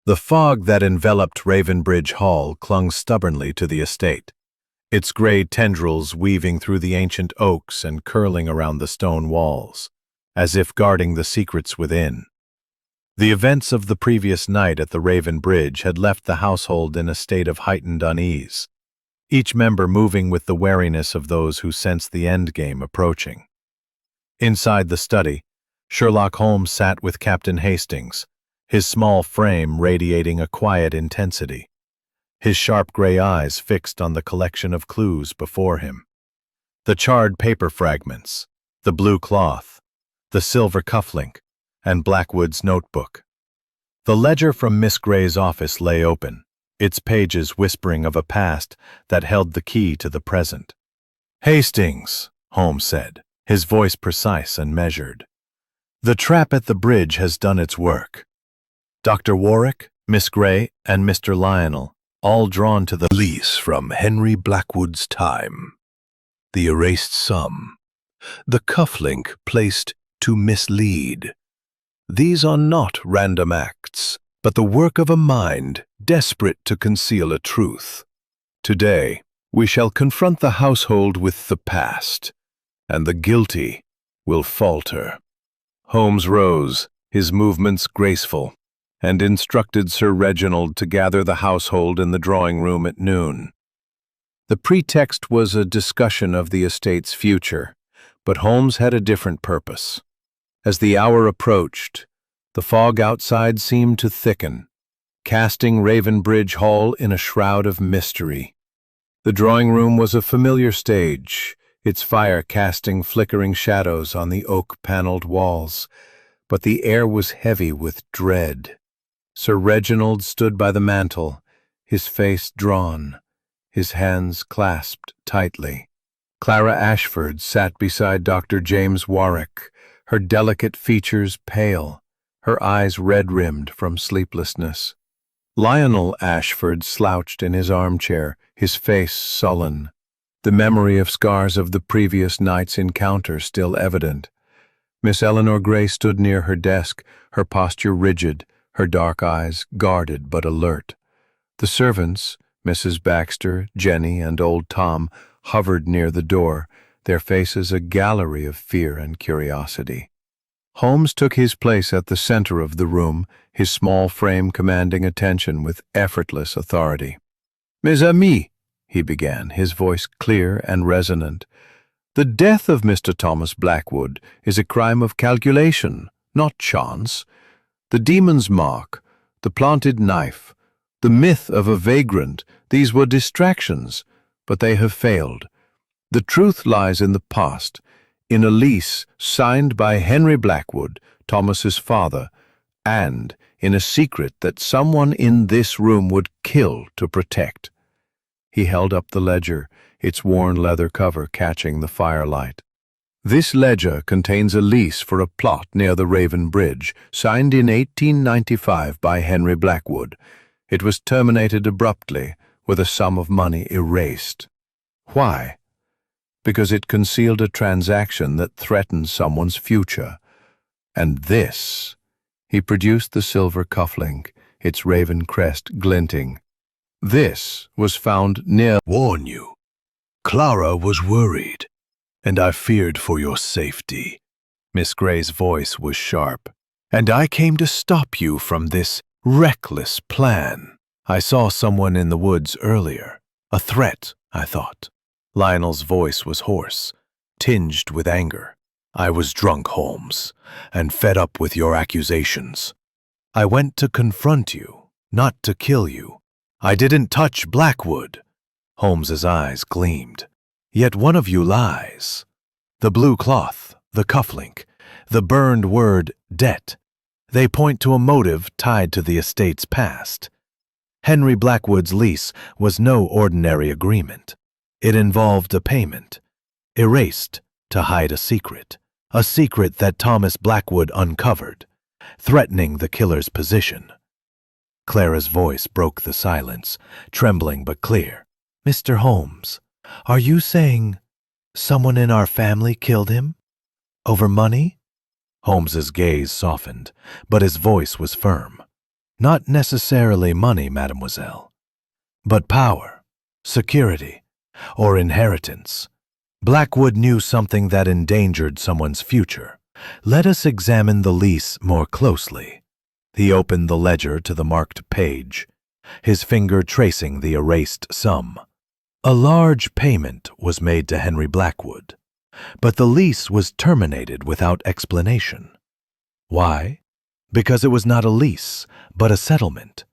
The fog that enveloped Ravenbridge Hall clung stubbornly to the estate, its gray tendrils weaving through the ancient oaks and curling around the stone walls, as if guarding the secrets within. The events of the previous night at the Raven Bridge had left the household in a state of heightened unease, each member moving with the wariness of those who sense the endgame approaching. Inside the study, Sherlock Holmes sat with Captain Hastings, his small frame radiating a quiet intensity, his sharp gray eyes fixed on the collection of clues before him. The charred paper fragments, the blue cloth, the silver cufflink, and Blackwood's notebook. The ledger from Miss Gray's office lay open, its pages whispering of a past that held the key to the present. "Hastings," Holmes said, his voice precise and measured. "The trap at the bridge has done its work. Dr. Warwick, Miss Gray, and Mr. Lionel, all drawn to the Lease from Henry Blackwood's time. The erased sum. The cufflink placed to mislead. These are not random acts, but the work of a mind desperate to conceal a truth. Today, we shall confront the household with the past, and the guilty will falter." Holmes rose, his movements graceful, and instructed Sir Reginald to gather the household in the drawing room at noon. The pretext was a discussion of the estate's future, but Holmes had a different purpose. As the hour approached, the fog outside seemed to thicken, casting Ravenbridge Hall in a shroud of mystery. The drawing room was a familiar stage, its fire casting flickering shadows on the oak-paneled walls, but the air was heavy with dread. Sir Reginald stood by the mantel, his face drawn, his hands clasped tightly. Clara Ashford sat beside Dr. James Warwick, her delicate features pale, her eyes red-rimmed from sleeplessness. Lionel Ashford slouched in his armchair, his face sullen, the memory of scars of the previous night's encounter still evident. Miss Eleanor Gray stood near her desk, her posture rigid, her dark eyes guarded but alert. The servants, Mrs. Baxter, Jenny, and old Tom, hovered near the door, their faces a gallery of fear and curiosity. Holmes took his place at the center of the room, his small frame commanding attention with effortless authority. "Mes amis," he began, his voice clear and resonant, "the death of Mr. Thomas Blackwood is a crime of calculation, not chance. The demon's mark, the planted knife, the myth of a vagrant, these were distractions, but they have failed. The truth lies in the past, in a lease signed by Henry Blackwood, Thomas's father, and in a secret that someone in this room would kill to protect." He held up the ledger, its worn leather cover catching the firelight. "This ledger contains a lease for a plot near the Raven Bridge, signed in 1895 by Henry Blackwood. It was terminated abruptly, with a sum of money erased. Why? Because it concealed a transaction that threatened someone's future. And this," he produced the silver cufflink, its raven crest glinting, "this was found near—" "Warn you. Clara was worried, and I feared for your safety." Miss Gray's voice was sharp. "And I came to stop you from this reckless plan. I saw someone in the woods earlier. A threat, I thought." Lionel's voice was hoarse, tinged with anger. "I was drunk, Holmes, and fed up with your accusations. I went to confront you, not to kill you. I didn't touch Blackwood." Holmes's eyes gleamed. "Yet one of you lies. The blue cloth, the cufflink, the burned word debt. They point to a motive tied to the estate's past. Henry Blackwood's lease was no ordinary agreement. It involved a payment, erased to hide a secret that Thomas Blackwood uncovered, threatening the killer's position." Clara's voice broke the silence, trembling but clear. "Mr. Holmes, are you saying someone in our family killed him? Over money?" Holmes's gaze softened, but his voice was firm. "Not necessarily money, mademoiselle, but power, security, or inheritance. Blackwood knew something that endangered someone's future. Let us examine the lease more closely." He opened the ledger to the marked page, his finger tracing the erased sum. A large payment was made to Henry Blackwood, but the lease was terminated without explanation. Why? Because it was not a lease, but a settlement,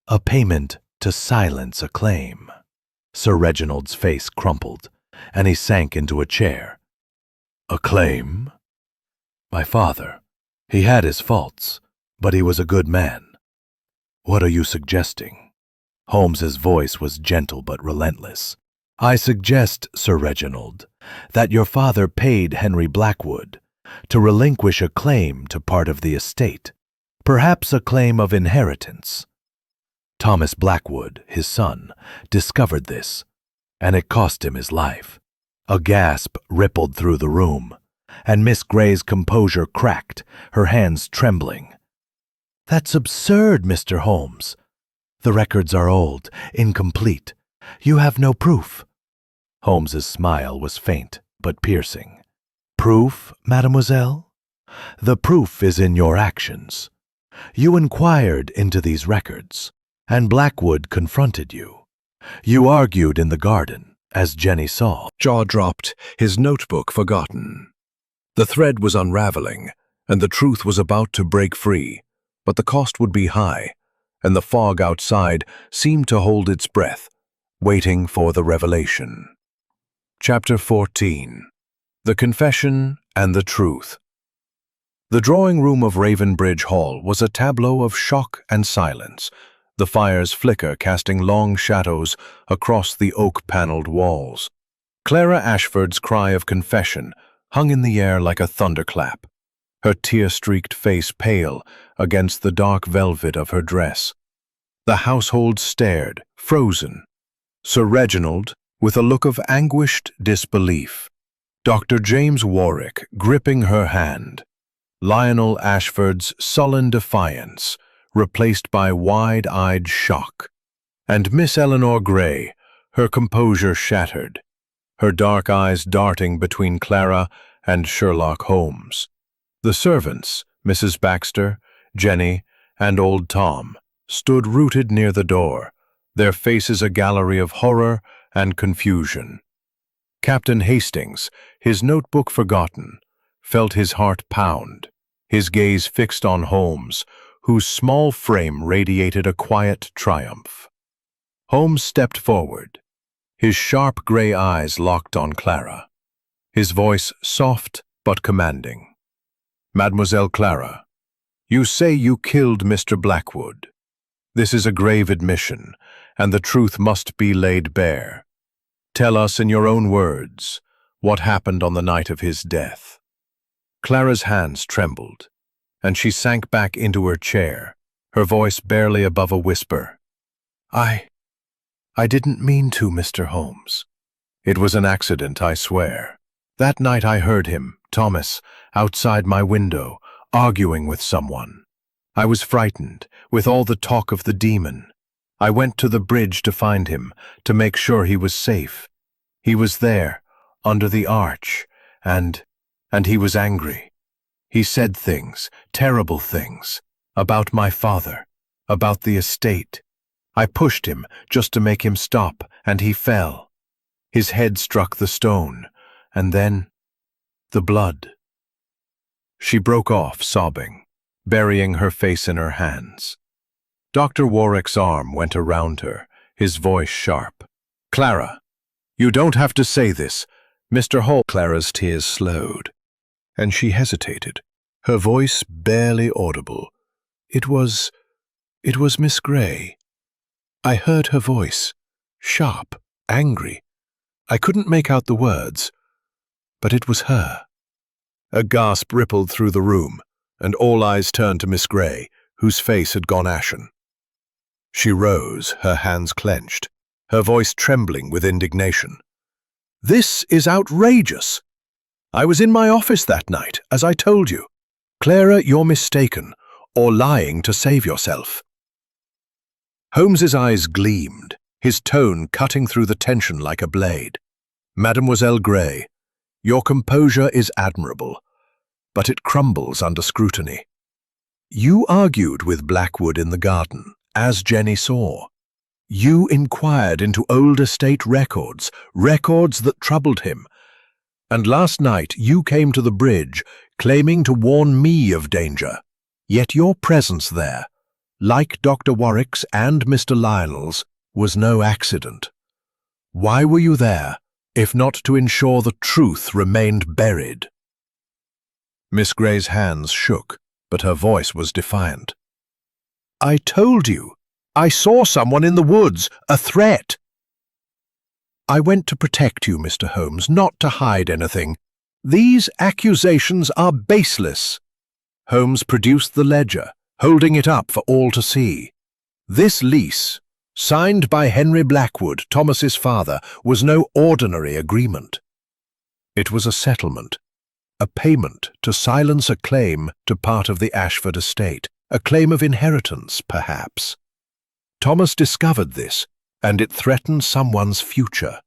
a payment to silence a claim. Sir Reginald's face crumpled, and he sank into a chair. A claim? My father. He had his faults, but he was a good man. What are you suggesting? Holmes's voice was gentle but relentless. I suggest, Sir Reginald, that your father paid Henry Blackwood to relinquish a claim to part of the estate, perhaps a claim of inheritance. Thomas Blackwood, his son, discovered this, and it cost him his life. A gasp rippled through the room, and Miss Grey's composure cracked, her hands trembling. That's absurd, Mr. Holmes. The records are old, incomplete. You have no proof. Holmes's smile was faint but piercing. Proof, mademoiselle? The proof is in your actions. You inquired into these records, and Blackwood confronted you. You argued in the garden, as Jenny saw. Jaw dropped, his notebook forgotten. The thread was unraveling, and the truth was about to break free, but the cost would be high, and the fog outside seemed to hold its breath, waiting for the revelation. Chapter 14. The Confession and the Truth. The drawing room of Ravenbridge Hall was a tableau of shock and silence, the fire's flicker casting long shadows across the oak-paneled walls. Clara Ashford's cry of confession hung in the air like a thunderclap, her tear-streaked face pale against the dark velvet of her dress. The household stared, frozen. Sir Reginald, with a look of anguished disbelief. Dr. James Warwick gripping her hand. Lionel Ashford's sullen defiance, replaced by wide-eyed shock. And Miss Eleanor Grey, her composure shattered, her dark eyes darting between Clara and Sherlock Holmes. The servants, Mrs. Baxter, Jenny, and old Tom, stood rooted near the door, their faces a gallery of horror and confusion. Captain Hastings, his notebook forgotten, felt his heart pound, his gaze fixed on Holmes, whose small frame radiated a quiet triumph. Holmes stepped forward, his sharp gray eyes locked on Clara, his voice soft but commanding. Mademoiselle Clara, you say you killed Mr. Blackwood. This is a grave admission, and the truth must be laid bare. Tell us in your own words what happened on the night of his death. Clara's hands trembled, and she sank back into her chair, her voice barely above a whisper. I didn't mean to, Mr. Holmes. It was an accident, I swear. That night I heard him, Thomas, outside my window, arguing with someone. I was frightened, with all the talk of the demon. I went to the bridge to find him, to make sure he was safe. He was there, under the arch, and he was angry. He said things, terrible things, about my father, about the estate. I pushed him just to make him stop, and he fell. His head struck the stone, and then the blood. She broke off, sobbing, burying her face in her hands. Dr. Warwick's arm went around her, his voice sharp. Clara, you don't have to say this. Mr. Holmes. Clara's tears slowed, and she hesitated, her voice barely audible. It was Miss Grey. I heard her voice, sharp, angry. I couldn't make out the words, but it was her. A gasp rippled through the room, and all eyes turned to Miss Grey, whose face had gone ashen. She rose, her hands clenched, her voice trembling with indignation. This is outrageous. I was in my office that night, as I told you. Clara, you're mistaken, or lying to save yourself. Holmes's eyes gleamed, his tone cutting through the tension like a blade. Mademoiselle Grey, your composure is admirable, but it crumbles under scrutiny. You argued with Blackwood in the garden, as Jenny saw. You inquired into old estate records, records that troubled him. And last night you came to the bridge, claiming to warn me of danger. Yet your presence there, like Dr. Warwick's and Mr. Lionel's, was no accident. Why were you there, if not to ensure the truth remained buried? Miss Grey's hands shook, but her voice was defiant. "I told you. I saw someone in the woods, a threat." "I went to protect you, Mr. Holmes, not to hide anything. These accusations are baseless." Holmes produced the ledger, holding it up for all to see. This lease, signed by Henry Blackwood, Thomas's father, was no ordinary agreement. It was a settlement, a payment to silence a claim to part of the Ashford estate, a claim of inheritance, perhaps. Thomas discovered this, and it threatened someone's future.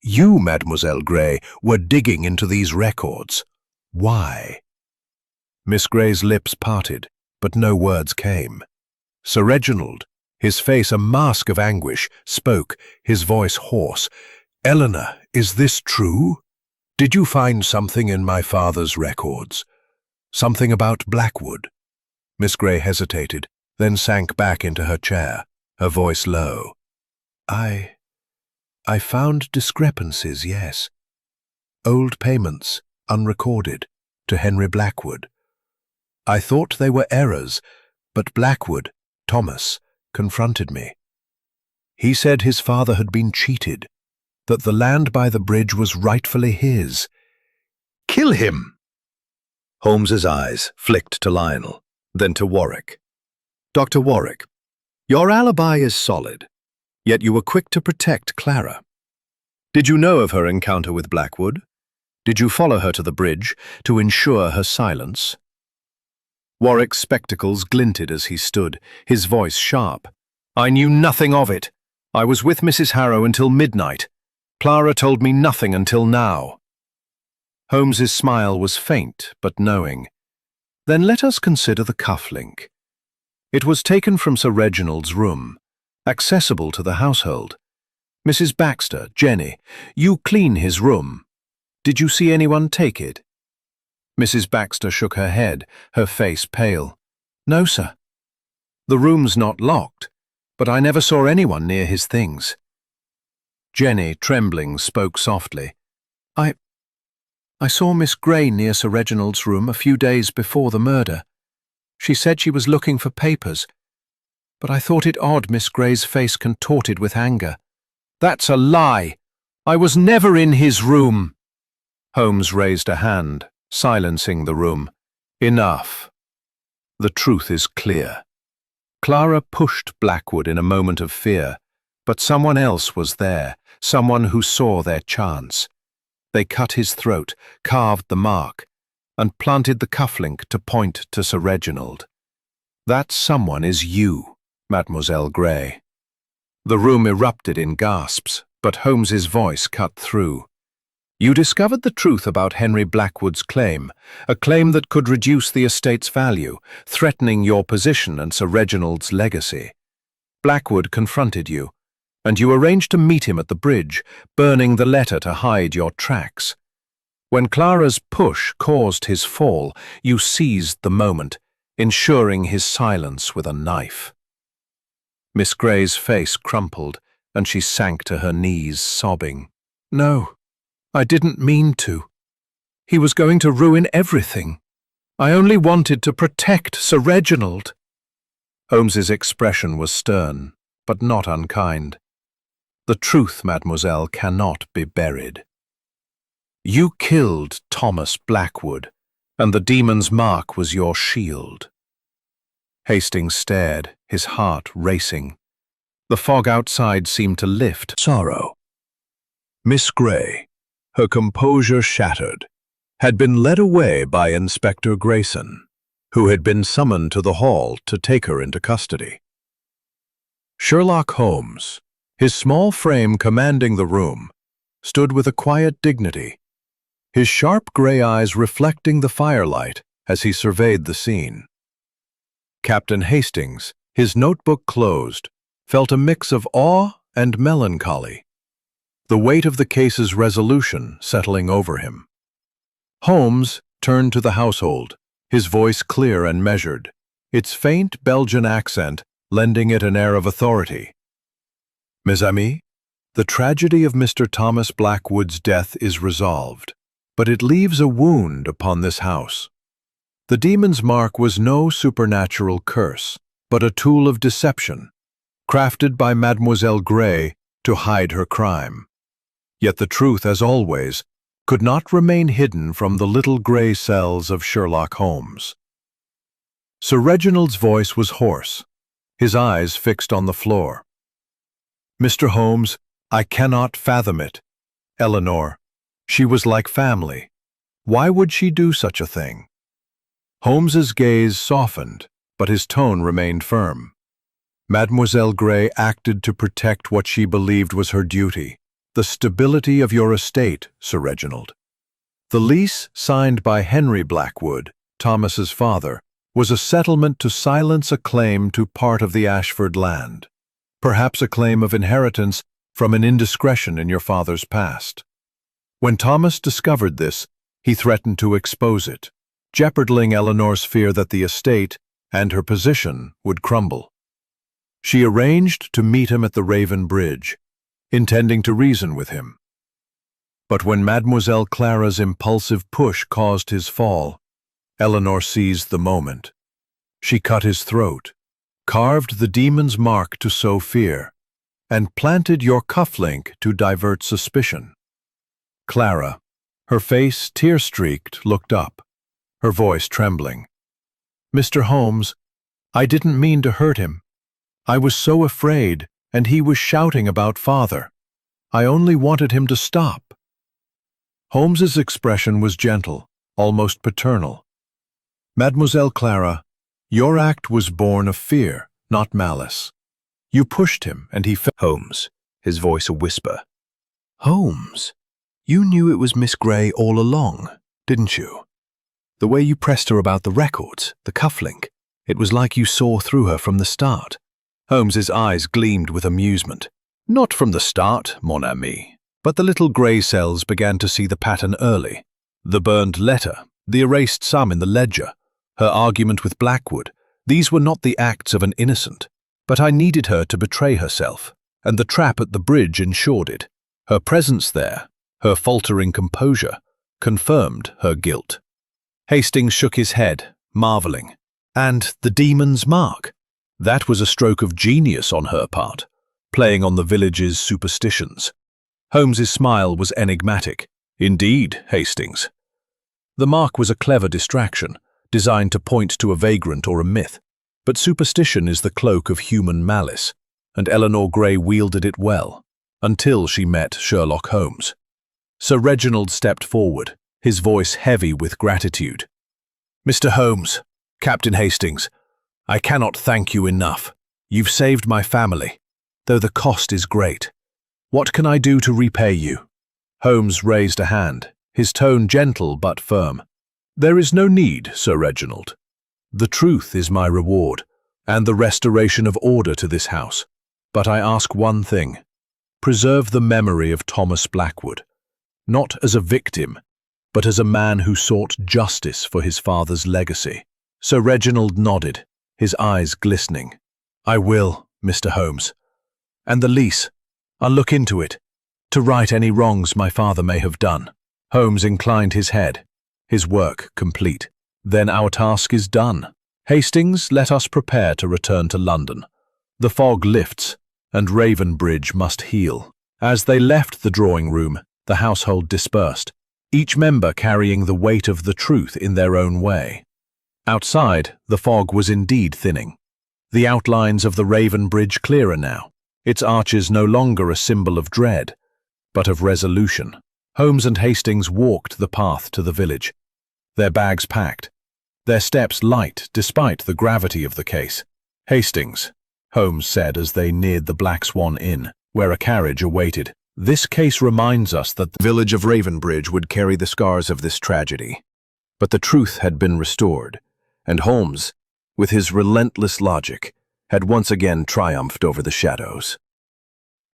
You, Mademoiselle Grey, were digging into these records. Why? Miss Grey's lips parted, but no words came. Sir Reginald, his face a mask of anguish, spoke, his voice hoarse. "Eleanor, is this true? Did you find something in my father's records? Something about Blackwood?" Miss Grey hesitated, then sank back into her chair, her voice low. I found discrepancies, yes. Old payments, unrecorded, to Henry Blackwood. I thought they were errors, but Blackwood, Thomas, confronted me. He said his father had been cheated, that the land by the bridge was rightfully his. "Kill him!" Holmes's eyes flicked to Lionel, then to Warwick. "Dr. Warwick, your alibi is solid, yet you were quick to protect Clara. Did you know of her encounter with Blackwood? Did you follow her to the bridge to ensure her silence?" Warwick's spectacles glinted as he stood, his voice sharp. "I knew nothing of it. I was with Mrs. Harrow until midnight. Clara told me nothing until now." Holmes's smile was faint but knowing. "Then let us consider the cufflink. It was taken from Sir Reginald's room, accessible to the household. Mrs. Baxter, Jenny, you clean his room. Did you see anyone take it?" Mrs. Baxter shook her head, her face pale. "No, sir. The room's not locked, but I never saw anyone near his things." Jenny, trembling, spoke softly. I saw Miss Grey near Sir Reginald's room a few days before the murder. She said she was looking for papers, but I thought it odd Miss Grey's face contorted with anger. "That's a lie! I was never in his room!" Holmes raised a hand, silencing the room. "Enough. The truth is clear. Clara pushed Blackwood in a moment of fear, but someone else was there, someone who saw their chance. They cut his throat, carved the mark, and planted the cufflink to point to Sir Reginald. That someone is you, Mademoiselle Grey." The room erupted in gasps, but Holmes's voice cut through. "You discovered the truth about Henry Blackwood's claim, a claim that could reduce the estate's value, threatening your position and Sir Reginald's legacy. Blackwood confronted you, and you arranged to meet him at the bridge, burning the letter to hide your tracks. When Clara's push caused his fall, you seized the moment, ensuring his silence with a knife." Miss Grey's face crumpled, and she sank to her knees, sobbing. "No, I didn't mean to. He was going to ruin everything. I only wanted to protect Sir Reginald." Holmes's expression was stern, but not unkind. "The truth, mademoiselle, cannot be buried. You killed Thomas Blackwood, and the demon's mark was your shield." Hastings stared, his heart racing. The fog outside seemed to lift. Sorrow. Miss Grey, her composure shattered, had been led away by Inspector Grayson, who had been summoned to the hall to take her into custody. Sherlock Holmes, his small frame commanding the room, stood with a quiet dignity, his sharp gray eyes reflecting the firelight as he surveyed the scene. Captain Hastings, his notebook closed, felt a mix of awe and melancholy, the weight of the case's resolution settling over him. Holmes turned to the household, his voice clear and measured, its faint Belgian accent lending it an air of authority. "Mes amis, the tragedy of Mr. Thomas Blackwood's death is resolved, but it leaves a wound upon this house. The demon's mark was no supernatural curse, but a tool of deception, crafted by Mademoiselle Gray to hide her crime. Yet the truth, as always, could not remain hidden from the little gray cells of Sherlock Holmes. Sir Reginald's voice was hoarse, his eyes fixed on the floor. "Mr. Holmes, I cannot fathom it. Eleanor, she was like family. Why would she do such a thing?" Holmes's gaze softened, but his tone remained firm. Mademoiselle Gray acted to protect what she believed was her duty, the stability of your estate, Sir Reginald. The lease signed by Henry Blackwood, Thomas's father, was a settlement to silence a claim to part of the Ashford land, perhaps a claim of inheritance from an indiscretion in your father's past. When Thomas discovered this, he threatened to expose it, jeoparding Eleanor's fear that the estate and her position would crumble. She arranged to meet him at the Raven Bridge, intending to reason with him. But when Mademoiselle Clara's impulsive push caused his fall, Eleanor seized the moment. She cut his throat, carved the demon's mark to sow fear, and planted your cufflink to divert suspicion. Clara, her face tear-streaked, looked up, her voice trembling. "Mr. Holmes, I didn't mean to hurt him. I was so afraid, and he was shouting about father. I only wanted him to stop." Holmes's expression was gentle, almost paternal. "Mademoiselle Clara, your act was born of fear, not malice. You pushed him, and he fell." Holmes, his voice a whisper. "Holmes, you knew it was Miss Gray all along, didn't you? The way you pressed her about the records, the cufflink, it was like you saw through her from the start." Holmes's eyes gleamed with amusement. "Not from the start, mon ami, but the little grey cells began to see the pattern early. The burned letter, the erased sum in the ledger, her argument with Blackwood, these were not the acts of an innocent. But I needed her to betray herself, and the trap at the bridge ensured it. Her presence there, her faltering composure, confirmed her guilt." Hastings shook his head, marveling. "And the demon's mark? That was a stroke of genius on her part, playing on the village's superstitions." Holmes's smile was enigmatic. "Indeed, Hastings. The mark was a clever distraction, designed to point to a vagrant or a myth. But superstition is the cloak of human malice, and Eleanor Gray wielded it well, until she met Sherlock Holmes." Sir Reginald stepped forward, his voice heavy with gratitude. "Mr. Holmes, Captain Hastings, I cannot thank you enough. You've saved my family, though the cost is great. What can I do to repay you?" Holmes raised a hand, his tone gentle but firm. "There is no need, Sir Reginald. The truth is my reward, and the restoration of order to this house. But I ask one thing. Preserve the memory of Thomas Blackwood, not as a victim, but as a man who sought justice for his father's legacy." Sir Reginald nodded, his eyes glistening. "I will, Mr. Holmes. And the lease, I'll look into it, to right any wrongs my father may have done." Holmes inclined his head, his work complete. "Then our task is done. Hastings, let us prepare to return to London. The fog lifts, and Raven Bridge must heal." As they left the drawing room, the household dispersed, each member carrying the weight of the truth in their own way. Outside, the fog was indeed thinning. The outlines of the Raven Bridge clearer now, its arches no longer a symbol of dread, but of resolution. Holmes and Hastings walked the path to the village, their bags packed, their steps light despite the gravity of the case. "Hastings," Holmes said as they neared the Black Swan Inn, where a carriage awaited, "this case reminds us that the village of Ravenbridge would carry the scars of this tragedy. But the truth had been restored, and Holmes, with his relentless logic, had once again triumphed over the shadows."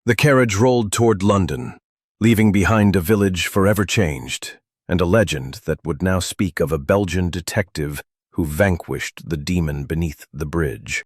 The carriage rolled toward London, leaving behind a village forever changed, and a legend that would now speak of a Belgian detective who vanquished the demon beneath the bridge.